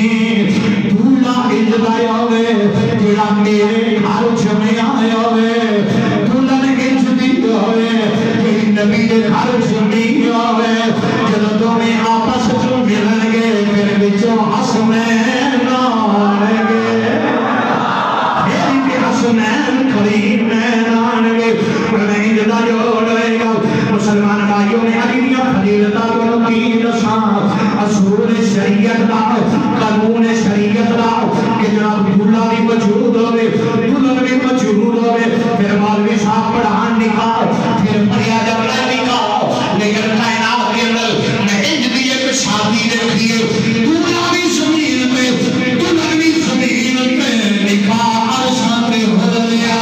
Speaker 1: दूल्हा इजदा होवे जेड़ा मेरे घर च में आया होवे नबी दे घर सुनी होवे जदों दोवें आपस च मिलणगे फिर विचों हसनैन आउणगे फिर भी हसनैन करीम आउणगे नहीं जदा जोड़ होएगा मुसलमान भाइयों ने अली दी फजीलतां को की दसां असूल शरीयत दा कानून शरीयत दा कि जनाब दूल्हा भी मौजूद होवे दुल्हन भी मौजूद होवे फिर मौलवी साहब पढ़ान निकाल फिर पढ़िया जब लेकिन कायनात के अंदर मैं इंजदी एक शादी देखी है दूल्हा भी जमीन पे दुल्हन भी जमीन पे निकाह अर्श पे हो गया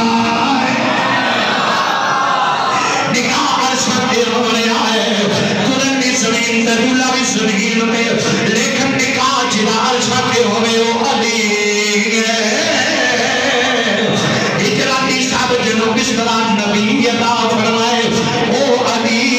Speaker 1: है निकाह अर्श पे हो गया है दुल्हन भी जमीन पे दूल्हा भी जमीन पे लेकिन निकाह जिला अर्श पे हो गए वो अली इजराती साहब जिन्हों किस तरह नबी अता फरमाए ओ अली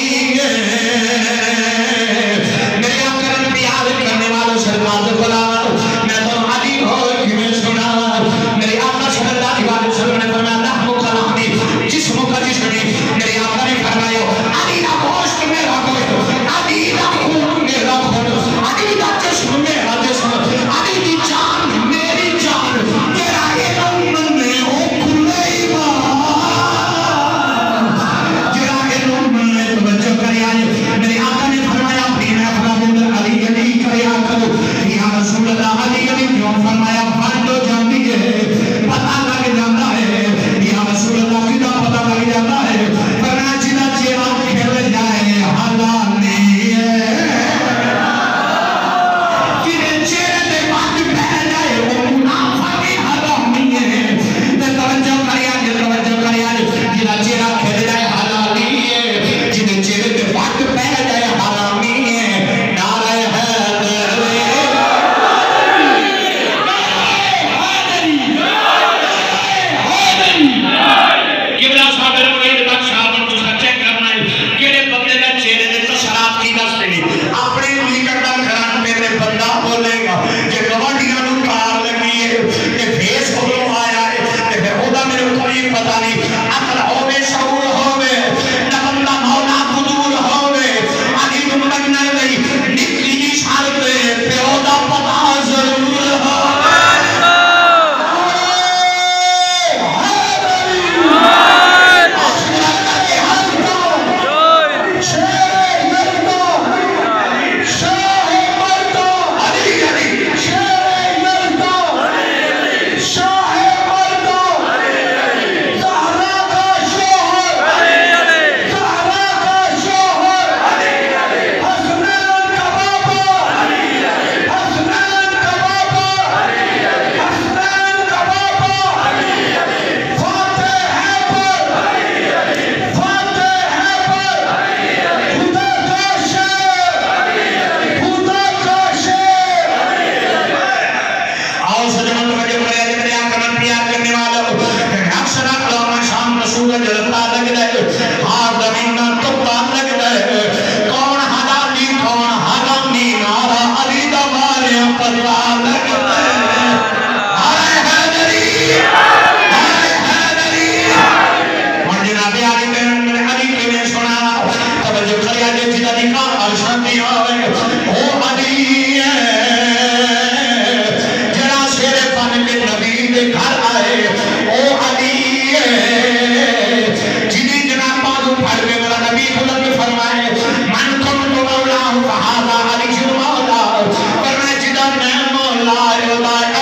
Speaker 4: मैं मौला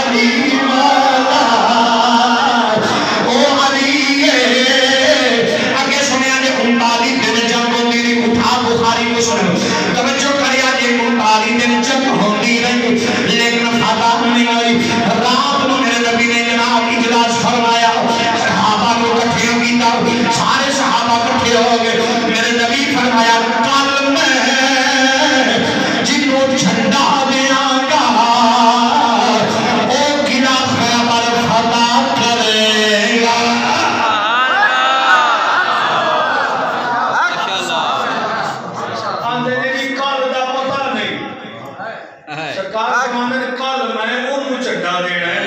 Speaker 4: अली मौला ओ अली आगे सुनिया जे 39 दिन जंग होती रही उठा बुखारी को सुनो तवज्जो करिया जे 39 दिन जंग होती रही लेकिन फायदा नहीं आई रात को मेरे नबी ने जनाब इजलास फरमाया सहाबा को इकट्ठे किया सारे सहाबा इकट्ठे हो गए मेरे नबी फरमाया कल मैं जिन्हों झंडा देंगा ओ किला खैबर फतह करेगा
Speaker 1: आंदे जी कल दा पता नहीं सरकार जमाने ने कल मैं ओनू झंडा देना है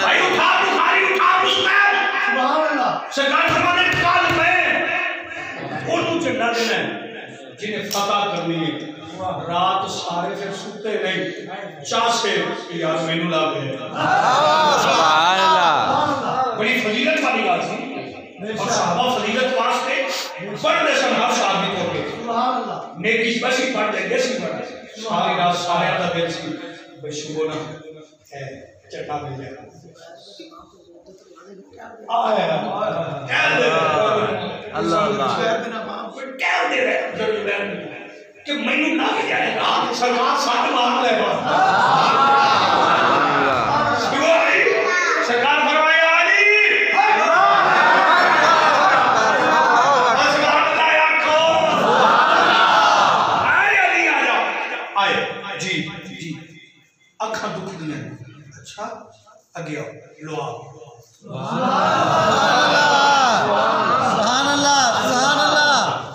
Speaker 1: भाई उठा बुखारी उठा उस्मान
Speaker 3: सुभान अल्लाह
Speaker 1: सरकार जमाने ने कल मैं ओनू झंडा देना है जिन्हें फतह करनी है रात सारे फिर सुते नहीं चासे यार मैनू ला गए बड़ी फजीलत वाली बात थी और साहबा फजीलत वास्ते पढ़ते सन हर साबित हो गए
Speaker 3: सुभान अल्लाह
Speaker 1: नेकी बस ही पढ़ देंगे सी पढ़ सारी रात सारे दा दिल सी भाई सुबह ना है चटा मिल गया आया
Speaker 2: अल्लाह अल्लाह
Speaker 1: क्या दे रहे कि मैनू ना जाए रात सरकार साथ मार ले सरकार फरमाया अली जी जी अखा दुख दिया अच्छा अगे आओ लो आओ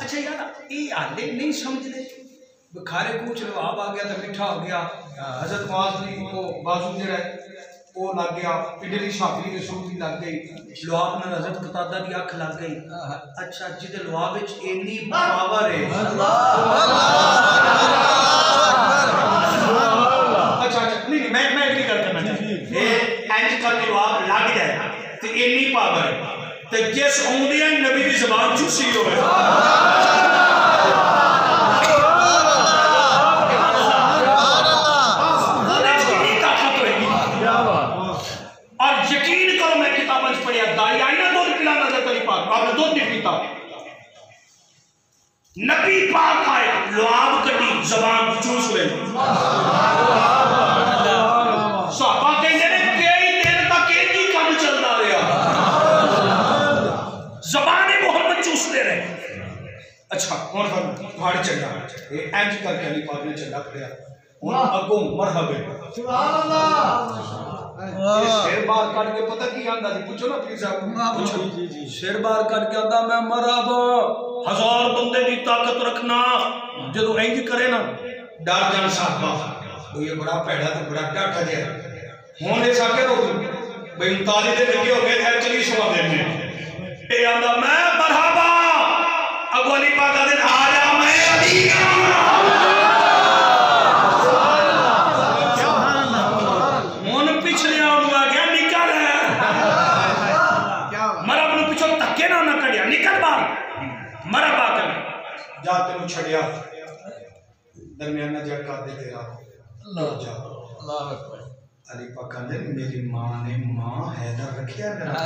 Speaker 1: अच्छा यार ये आले नहीं समझते बुखारे कुछ लवाब आ गया तो मिठा हो गया हजरत मुआज़ को बाजू जरा वो लग गया इडली शाफी ने सूती लग गई लुआब में हजरत कतादा की अख लग गई अच्छा जिदे लुआब विच इतनी पावर है अच्छा नहीं मैं एग्री करना चाहता ये इंज करके लुआब लग जाए तो इतनी पावर है तो जिस आउंदियां नबी की ज़बान चूसी होवे नबी पाक आए लुआब कटी जबान चूस ले साहबा कहंदे ने कई दिन तक एक ही काम चलता रहा जबान मोहम्मद चूसते रहे अच्छा हुन भाड़ चंगा ये इंज करके अली पाक ने चंगा खड़िया हुन अगो मरहबा
Speaker 3: सुभान अल्लाह
Speaker 1: शेर बार काट के पता की आंदा जी पूछो ना प्लीज साहब पूछो जी शेर बार काट के आंदा मैं मरहबा 1000 बंदे की ताकत रखना जो इंज करे ना डर जान साहबा वो ये बड़ा पैड़ा तो बड़ा डाटा जे हुन इस आके तो भाई 39 दिन लगे हो गए थे चली सवा देने ए आंदा मैं मरहबा अबू अली पाक का दिन आ जा मैं अली हुन पिछले आउन आ गया निकल मरहबा नु पिछो धक्के ना ना कढ़िया निकल बाहर मरहबा कर जा तेनु छड़िया दरमियाना जग कर दे तेरा अल्लाह जा अल्लाह अकबर अली पाक कहंदे मेरी मां ने मां हैदर रखिया मेरा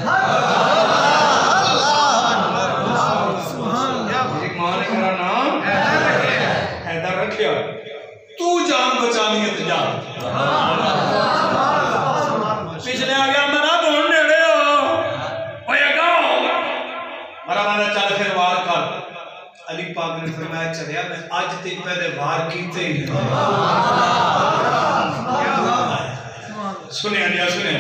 Speaker 1: सुभान अल्लाह मेरी मां ने मेरा नाम हैदर रखिया तू जान बचानी है तो जा पिछले आ गया मेरा बोल नेड़े हो ओए गाओ मरहबा चल फिर वार कर अली पाक ने फरमाया चलिया मैं आज ते पहले वार कीते ही सुने लिया सुने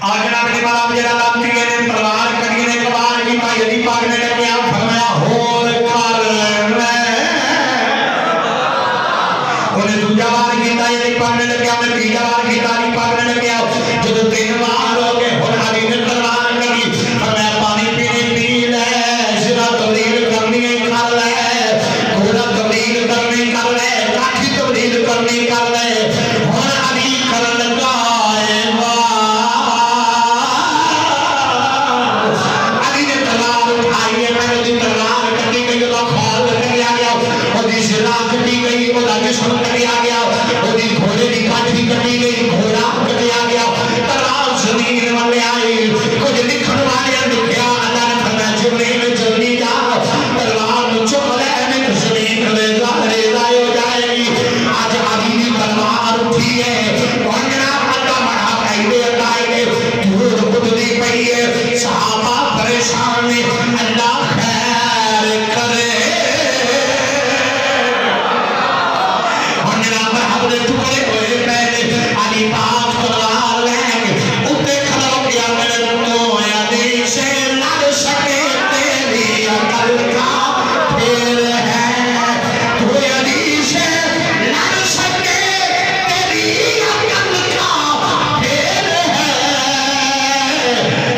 Speaker 4: आज ना अपनी बात जरा लाती है ने तलवार कड़ी ने कबार की भाई अली पाक ने क्या फरमाया होर कर मैं उन्हें दूसरा बार कीता अली पाक ने क्या मैं तीसरा बार कीता अली पाक ने क्या जो तीन बार हो गए और अली ने तलवार कड़ी फरमाया पानी पीने पी ले सिरा तब्दील करनी है कर ले घोड़ा तब्दील करनी कर ले काठी तब्दील करनी कर ले और अली कर लगा अली ने तलवार उठाई है मैंने दी तलवार कटी गई तो ख्याल रख लिया गया और ओदी सिरा कटी गई, ओदा जिस्म कटिया गया, ओदी घोड़े की काठी कटी गई, घोड़ा कटिया गया, तलवार जमीन वाले आई। कुछ लिखण वाले लिखिया अल्लाह ने फरमाया जिब्रील जल्दी जा, तलवार नु चुक ले, नहीं जमीन कलेजा रेजा हो जाएगी। आज अली की तलवार उठी है, और जनाब अल्लाह बड़ा कहते अल्लाह ने धूल उठती पई है, सहाबा परेशान ने, अल्लाह खैर करे। टुकड़े हुए पहले अली पाक तलवार लेंगे उत्ते खड़ा गया, मेरे तो अली से लड़ सके तेरी अकल का खेल है, तो अली से लड़ सके तेरी अकल का खेल है,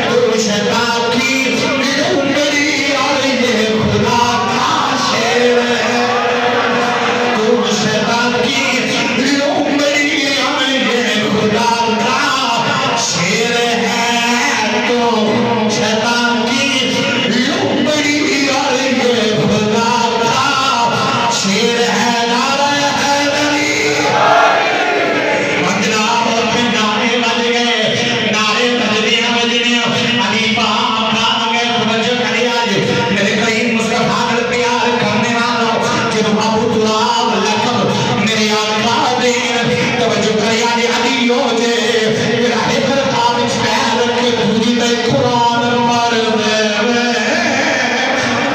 Speaker 4: तो शैतान की उंगली और ये खुदा का शेर है, तो शैतान की शेर है, तो शैतान की लुम्बड़ी और ये खुदा का शेर है। नारा हैदरी जनाब नारे बज गए, नारे बजदियां बजदियां अली पाक आ गए। तवज्जो करिए आज मेरे करीम मुस्तफा ने प्यार करने वालों जब अबू तुराब लकब मेरे आका दे, तवज्जो करिए आज अली हो जे कुरान पढ़ दे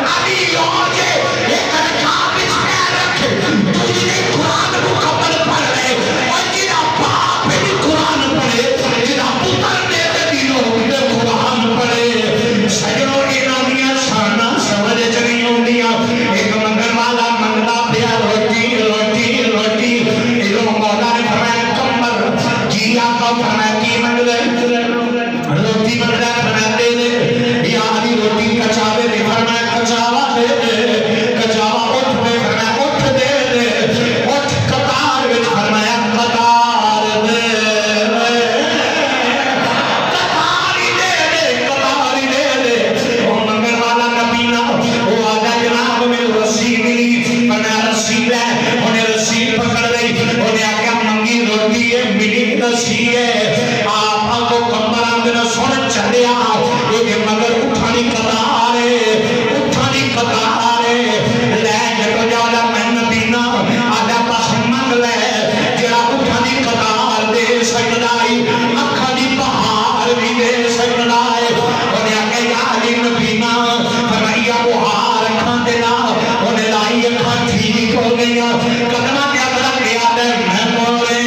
Speaker 4: अली रोजे एक काबिज पे रखे तुझे कुरान मुकम्मल पढ़ ले, और जिना बाप भी कुरान पढ़े, जिना पुत्र ने भी लोग कुरान पढ़े। सजनों इनामियां शाना समझ चली होंदियां, एक मंगल वाला मंगता पिया रोटी रोटी रोटी, इधर मौला ने फरमाया कमर जी आका फरमाया की मंगले रोटी मंगला बनाते दे, या अली रोटी कचावे ने फरमाया कचावा दे दे, कचावा उठ में फरमाया उठ दे दे, उठ कतार में फरमाया कतार दे दे, कतारी दे दे, कतारी दे दे। वो मंगल वाला नबी ना वो आजा जनाब में रस्सी मिली, फरमाया रस्सी ले, उन्हें रस्सी पकड़ ली, उन्हें आज्ञा मंगी रोटी है मिली रस्सी है, आप को कमर अंदर सुन चलिया ये मगर उठानी कतारे उठानी कतारे ले जब ज्यादा मैं नबीना आधा पास मंग ले जरा उठानी कतार दे सकदाई, अखा दी बहार भी दे सकदाई, और आगे याली नबीना फरमाया बुहार अखा देना, उन्हें लाई अखा ठीक हो गया, कदमा क्या बड़ा गया दे मैं मोरे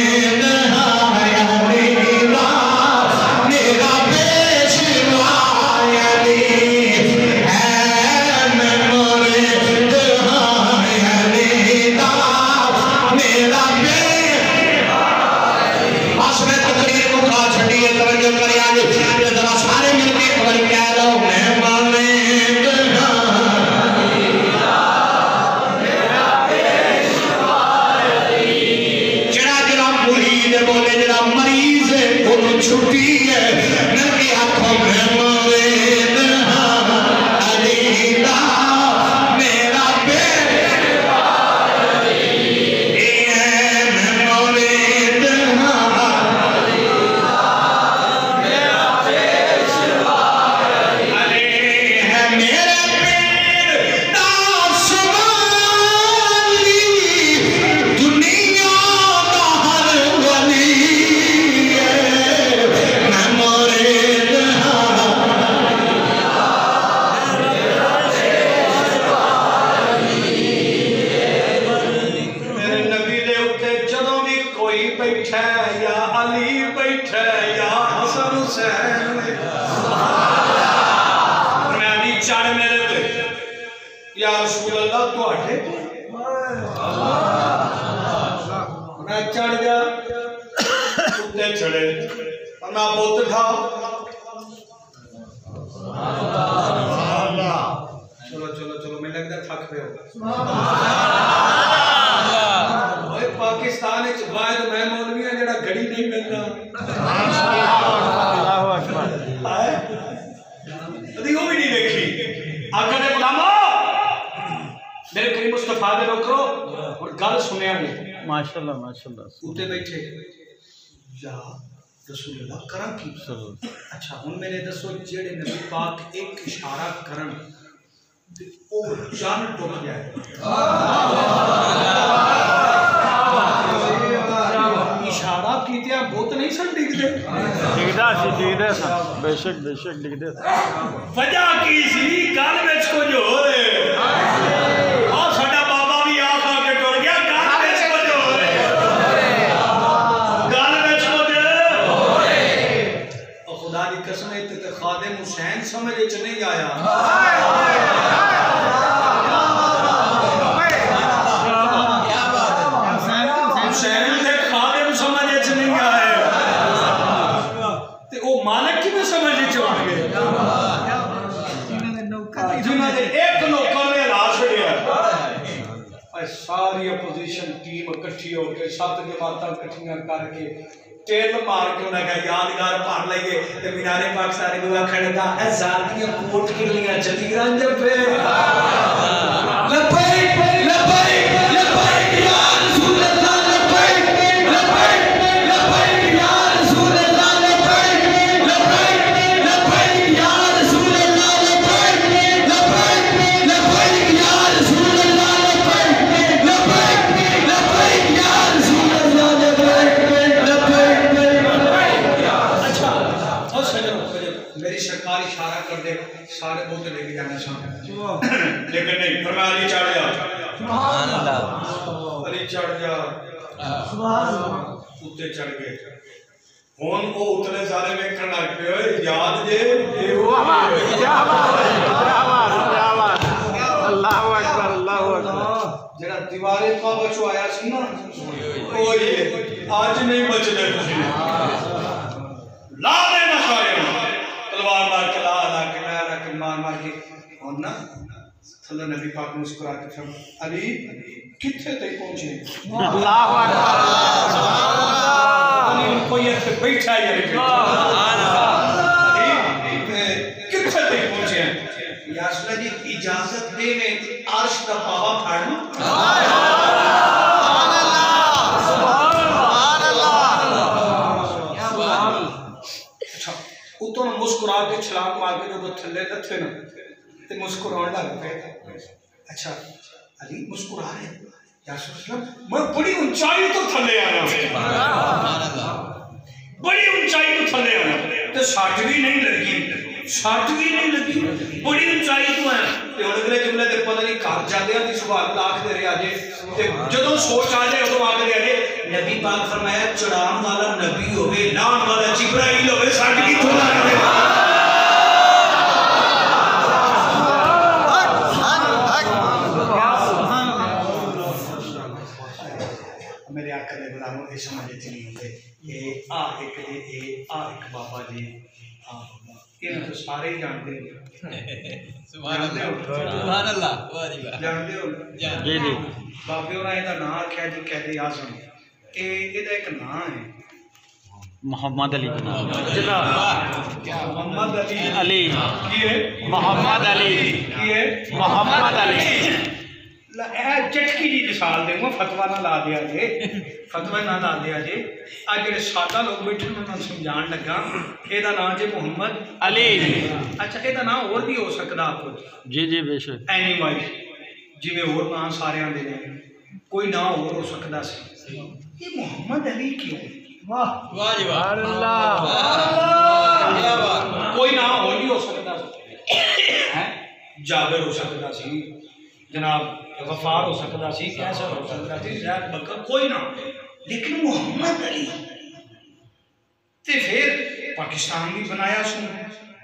Speaker 4: छुट्टी है नबी आंखों में मोरे अलीदा मेरा बेटा ये मैं मोरे मेरा पेशवा अली है मेरे पीर दासवाली दुनिया का हर वली या रसूल अल्लाह तुहाडे मैं चढ़ गया उत्ते चढ़े मैं बुत खाओ चलो चलो चलो मैं लगता थक रहे हो पाकिस्तान वायद मैं मौलवी है जरा घड़ी नहीं मिलना वो भी नहीं देखी आका ने गुलामो मेरे करीम मुस्तफा दे नौकरो
Speaker 1: गल सुनिया ने
Speaker 2: माशाल्लाह माशाल्लाह
Speaker 1: उत्ते बैठे या रसूल अल्लाह करम की अच्छा हुन मैंने दसो जेड़े नबी पाक एक इशारा करन ते ओ जान टुट जाए इशारा कीतिया बहुत नहीं सन डिगदे
Speaker 2: डिगदे सन बेशक बेशक डिगदे
Speaker 1: वजह की सी गल विच कुछ हो रे आ साडा बाबा भी आ खा के टुर गया गल विच कुछ हो रे गल विच कुछ हो रे ओ खुदा दी कसम ते खादिम हुसैन समझ विच नहीं आया सारी अपोजिशन टीम इकट्ठी होकर 7 जमात इकट्ठियां करके तेल मार के उन्हें कहा यादगार पार लइए ते मीनारे पाक सारे दुआ खड़दा है जातियां कोट किलियां जदीरां जपे लबैक लबैक लबैक या रसूल अल्लाह लबैक लबैक लबैक या रसूल अल्लाह लबैक लबैक लबैक या रसूल अल्लाह लबैक लबैक लबैक या रसूल अल्लाह मेरी सरकार इशारा कर दे सारे बोलते लेके जाना लेकिन नहीं फरमाया अली चढ़ जा सुभान अल्लाह अली चढ़ जा सुभान अल्लाह उत्ते चढ़ गए हुन वो उतले सारे वेखण लग पे याद जे
Speaker 2: क्या बात अल्लाहु अकबर अल्लाहु अकबर
Speaker 1: जेड़ा दीवारे काबा चो आया सी ना ओ ये आज नहीं बचने तुसी ला देना सारे तलवार मार के ला के मार मार के और ना थल्ले नबी पाक मुस्कुरा के फरम अली किथे तक पहुंचे
Speaker 2: अल्लाहु अकबर
Speaker 1: अली कोई ऐसे बैठा है सुभान अल्लाह किथे तक पहुंचे या रसूल जी इजाजत दे में अर्श का पावा फाड़ना तो मुस्कुरा के छलांग मार के जो थल्ले लथे ना ते मुस्कुराने लग पे अच्छा अली मुस्कुरा रहे या रसूल मैं बड़ी ऊंचाई तो थल्ले आया सुभान अल्लाह बड़ी ऊंचाई तो थल्ले आया ते सट भी नहीं लगी बड़ी ऊंचाई तो है ते हुन अगले जुमले ते पता नहीं घर जांदे दी सुभान अल्लाह आख दे रहे अजे ते जदों सोच आ जाए उदों आख दे अजे नबी पाक फरमाया चढ़ान वाला नबी होवे लान वाला जिब्राइल होवे सट की थोड़ा मेरे आका ने गुलामों के समझ नहीं होते ये आ एक बाबा जी ये तो सारे ही जानते हैं सुभान अल्लाह जानते हो
Speaker 2: जी जी
Speaker 1: बाबे और ਇਹਦਾ नाम आख्या जी कहते आजम ये ਇਹਦਾ एक नाम है
Speaker 2: मोहम्मद अली
Speaker 1: मोहम्मद
Speaker 2: अली
Speaker 1: की है
Speaker 2: मोहम्मद अली
Speaker 1: की है
Speaker 2: मोहम्मद अली
Speaker 1: चटकी जी मिसाल दूंगा फतवा ना ला दिया जे फतवा ना ला दिया जे आज जो सादा लोग बैठे उन्होंने समझाण लगा एदा नाम जे मोहम्मद
Speaker 2: अली
Speaker 1: अच्छा एदा नाम और भी हो सकता कुछ
Speaker 2: जी जी बेशक
Speaker 1: एनिमल जिवें और नाम सारे दे ने कोई नाम और हो सकता सी ये मोहम्मद अली क्यों वाह वाह जी वाह अल्लाह कोई नाम और भी हो सकता है जाबिर हो सकता सी जनाब गफार हो सकता सी कैसर हो सकता सी जैद बकर कोई ना लेकिन मोहम्मद अली ते फिर पाकिस्तान भी बनाया सुन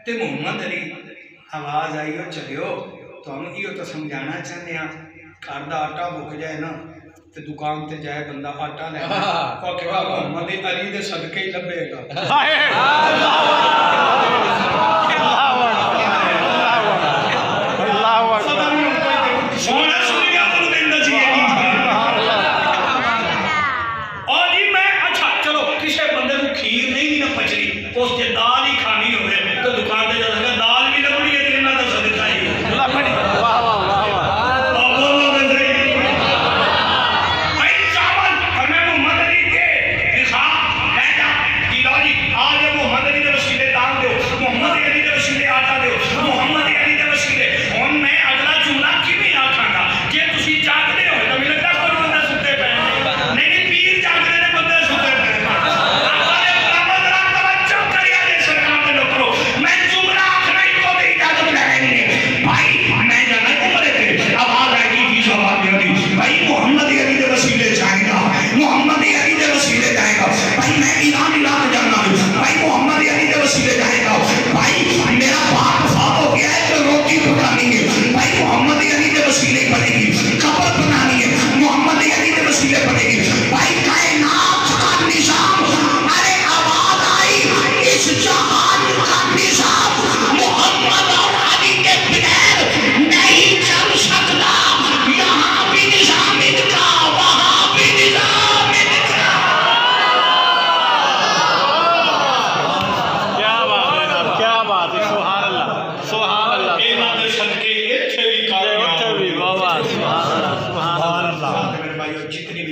Speaker 1: ते मोहम्मद अली आवाज आई और चलियो तो हम यो तो समझाना चाहते हैं घर का आटा मुक जाए ना ते दुकान ते जाए बंदा आटा लेना को कहवा मोहम्मद अली दे सदके ही लभेगा उसके दाल ही खानी हो तो दुकान पे जाएगा दाल भी लबड़ी है लेकिन ना तो सदका ही वाह वाह वाह वाह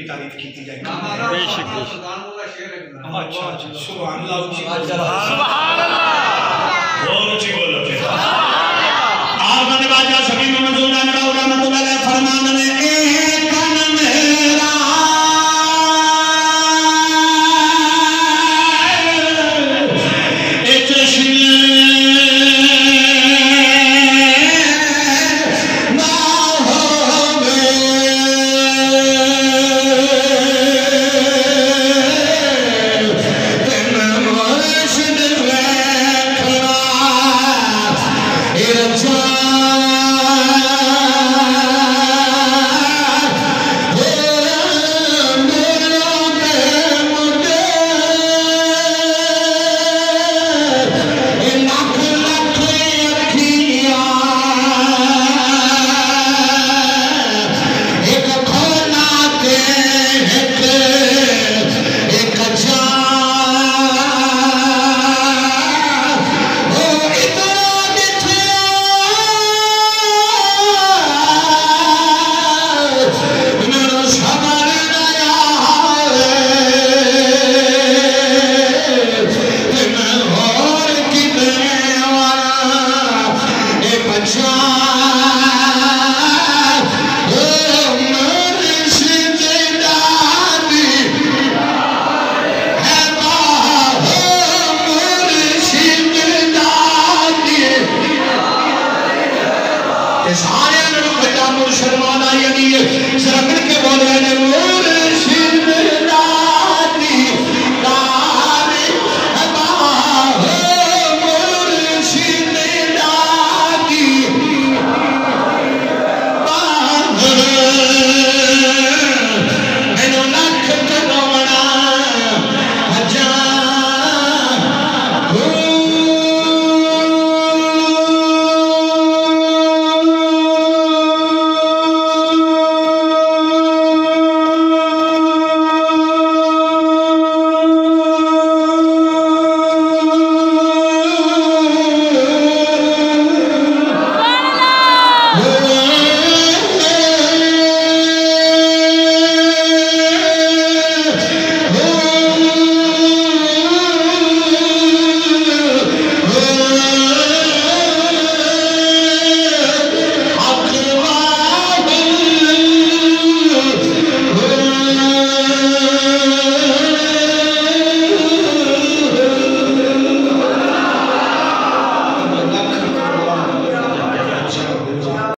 Speaker 1: तारीफ की जाएगी।
Speaker 2: बेशक
Speaker 1: अच्छा अच्छा सुभान अल्लाह उच्ची बोलो।
Speaker 2: सुभान अल्लाह
Speaker 4: बहुत ऊंची बोलो। आप ने बाजा सभी में मौजूद है, फरमान में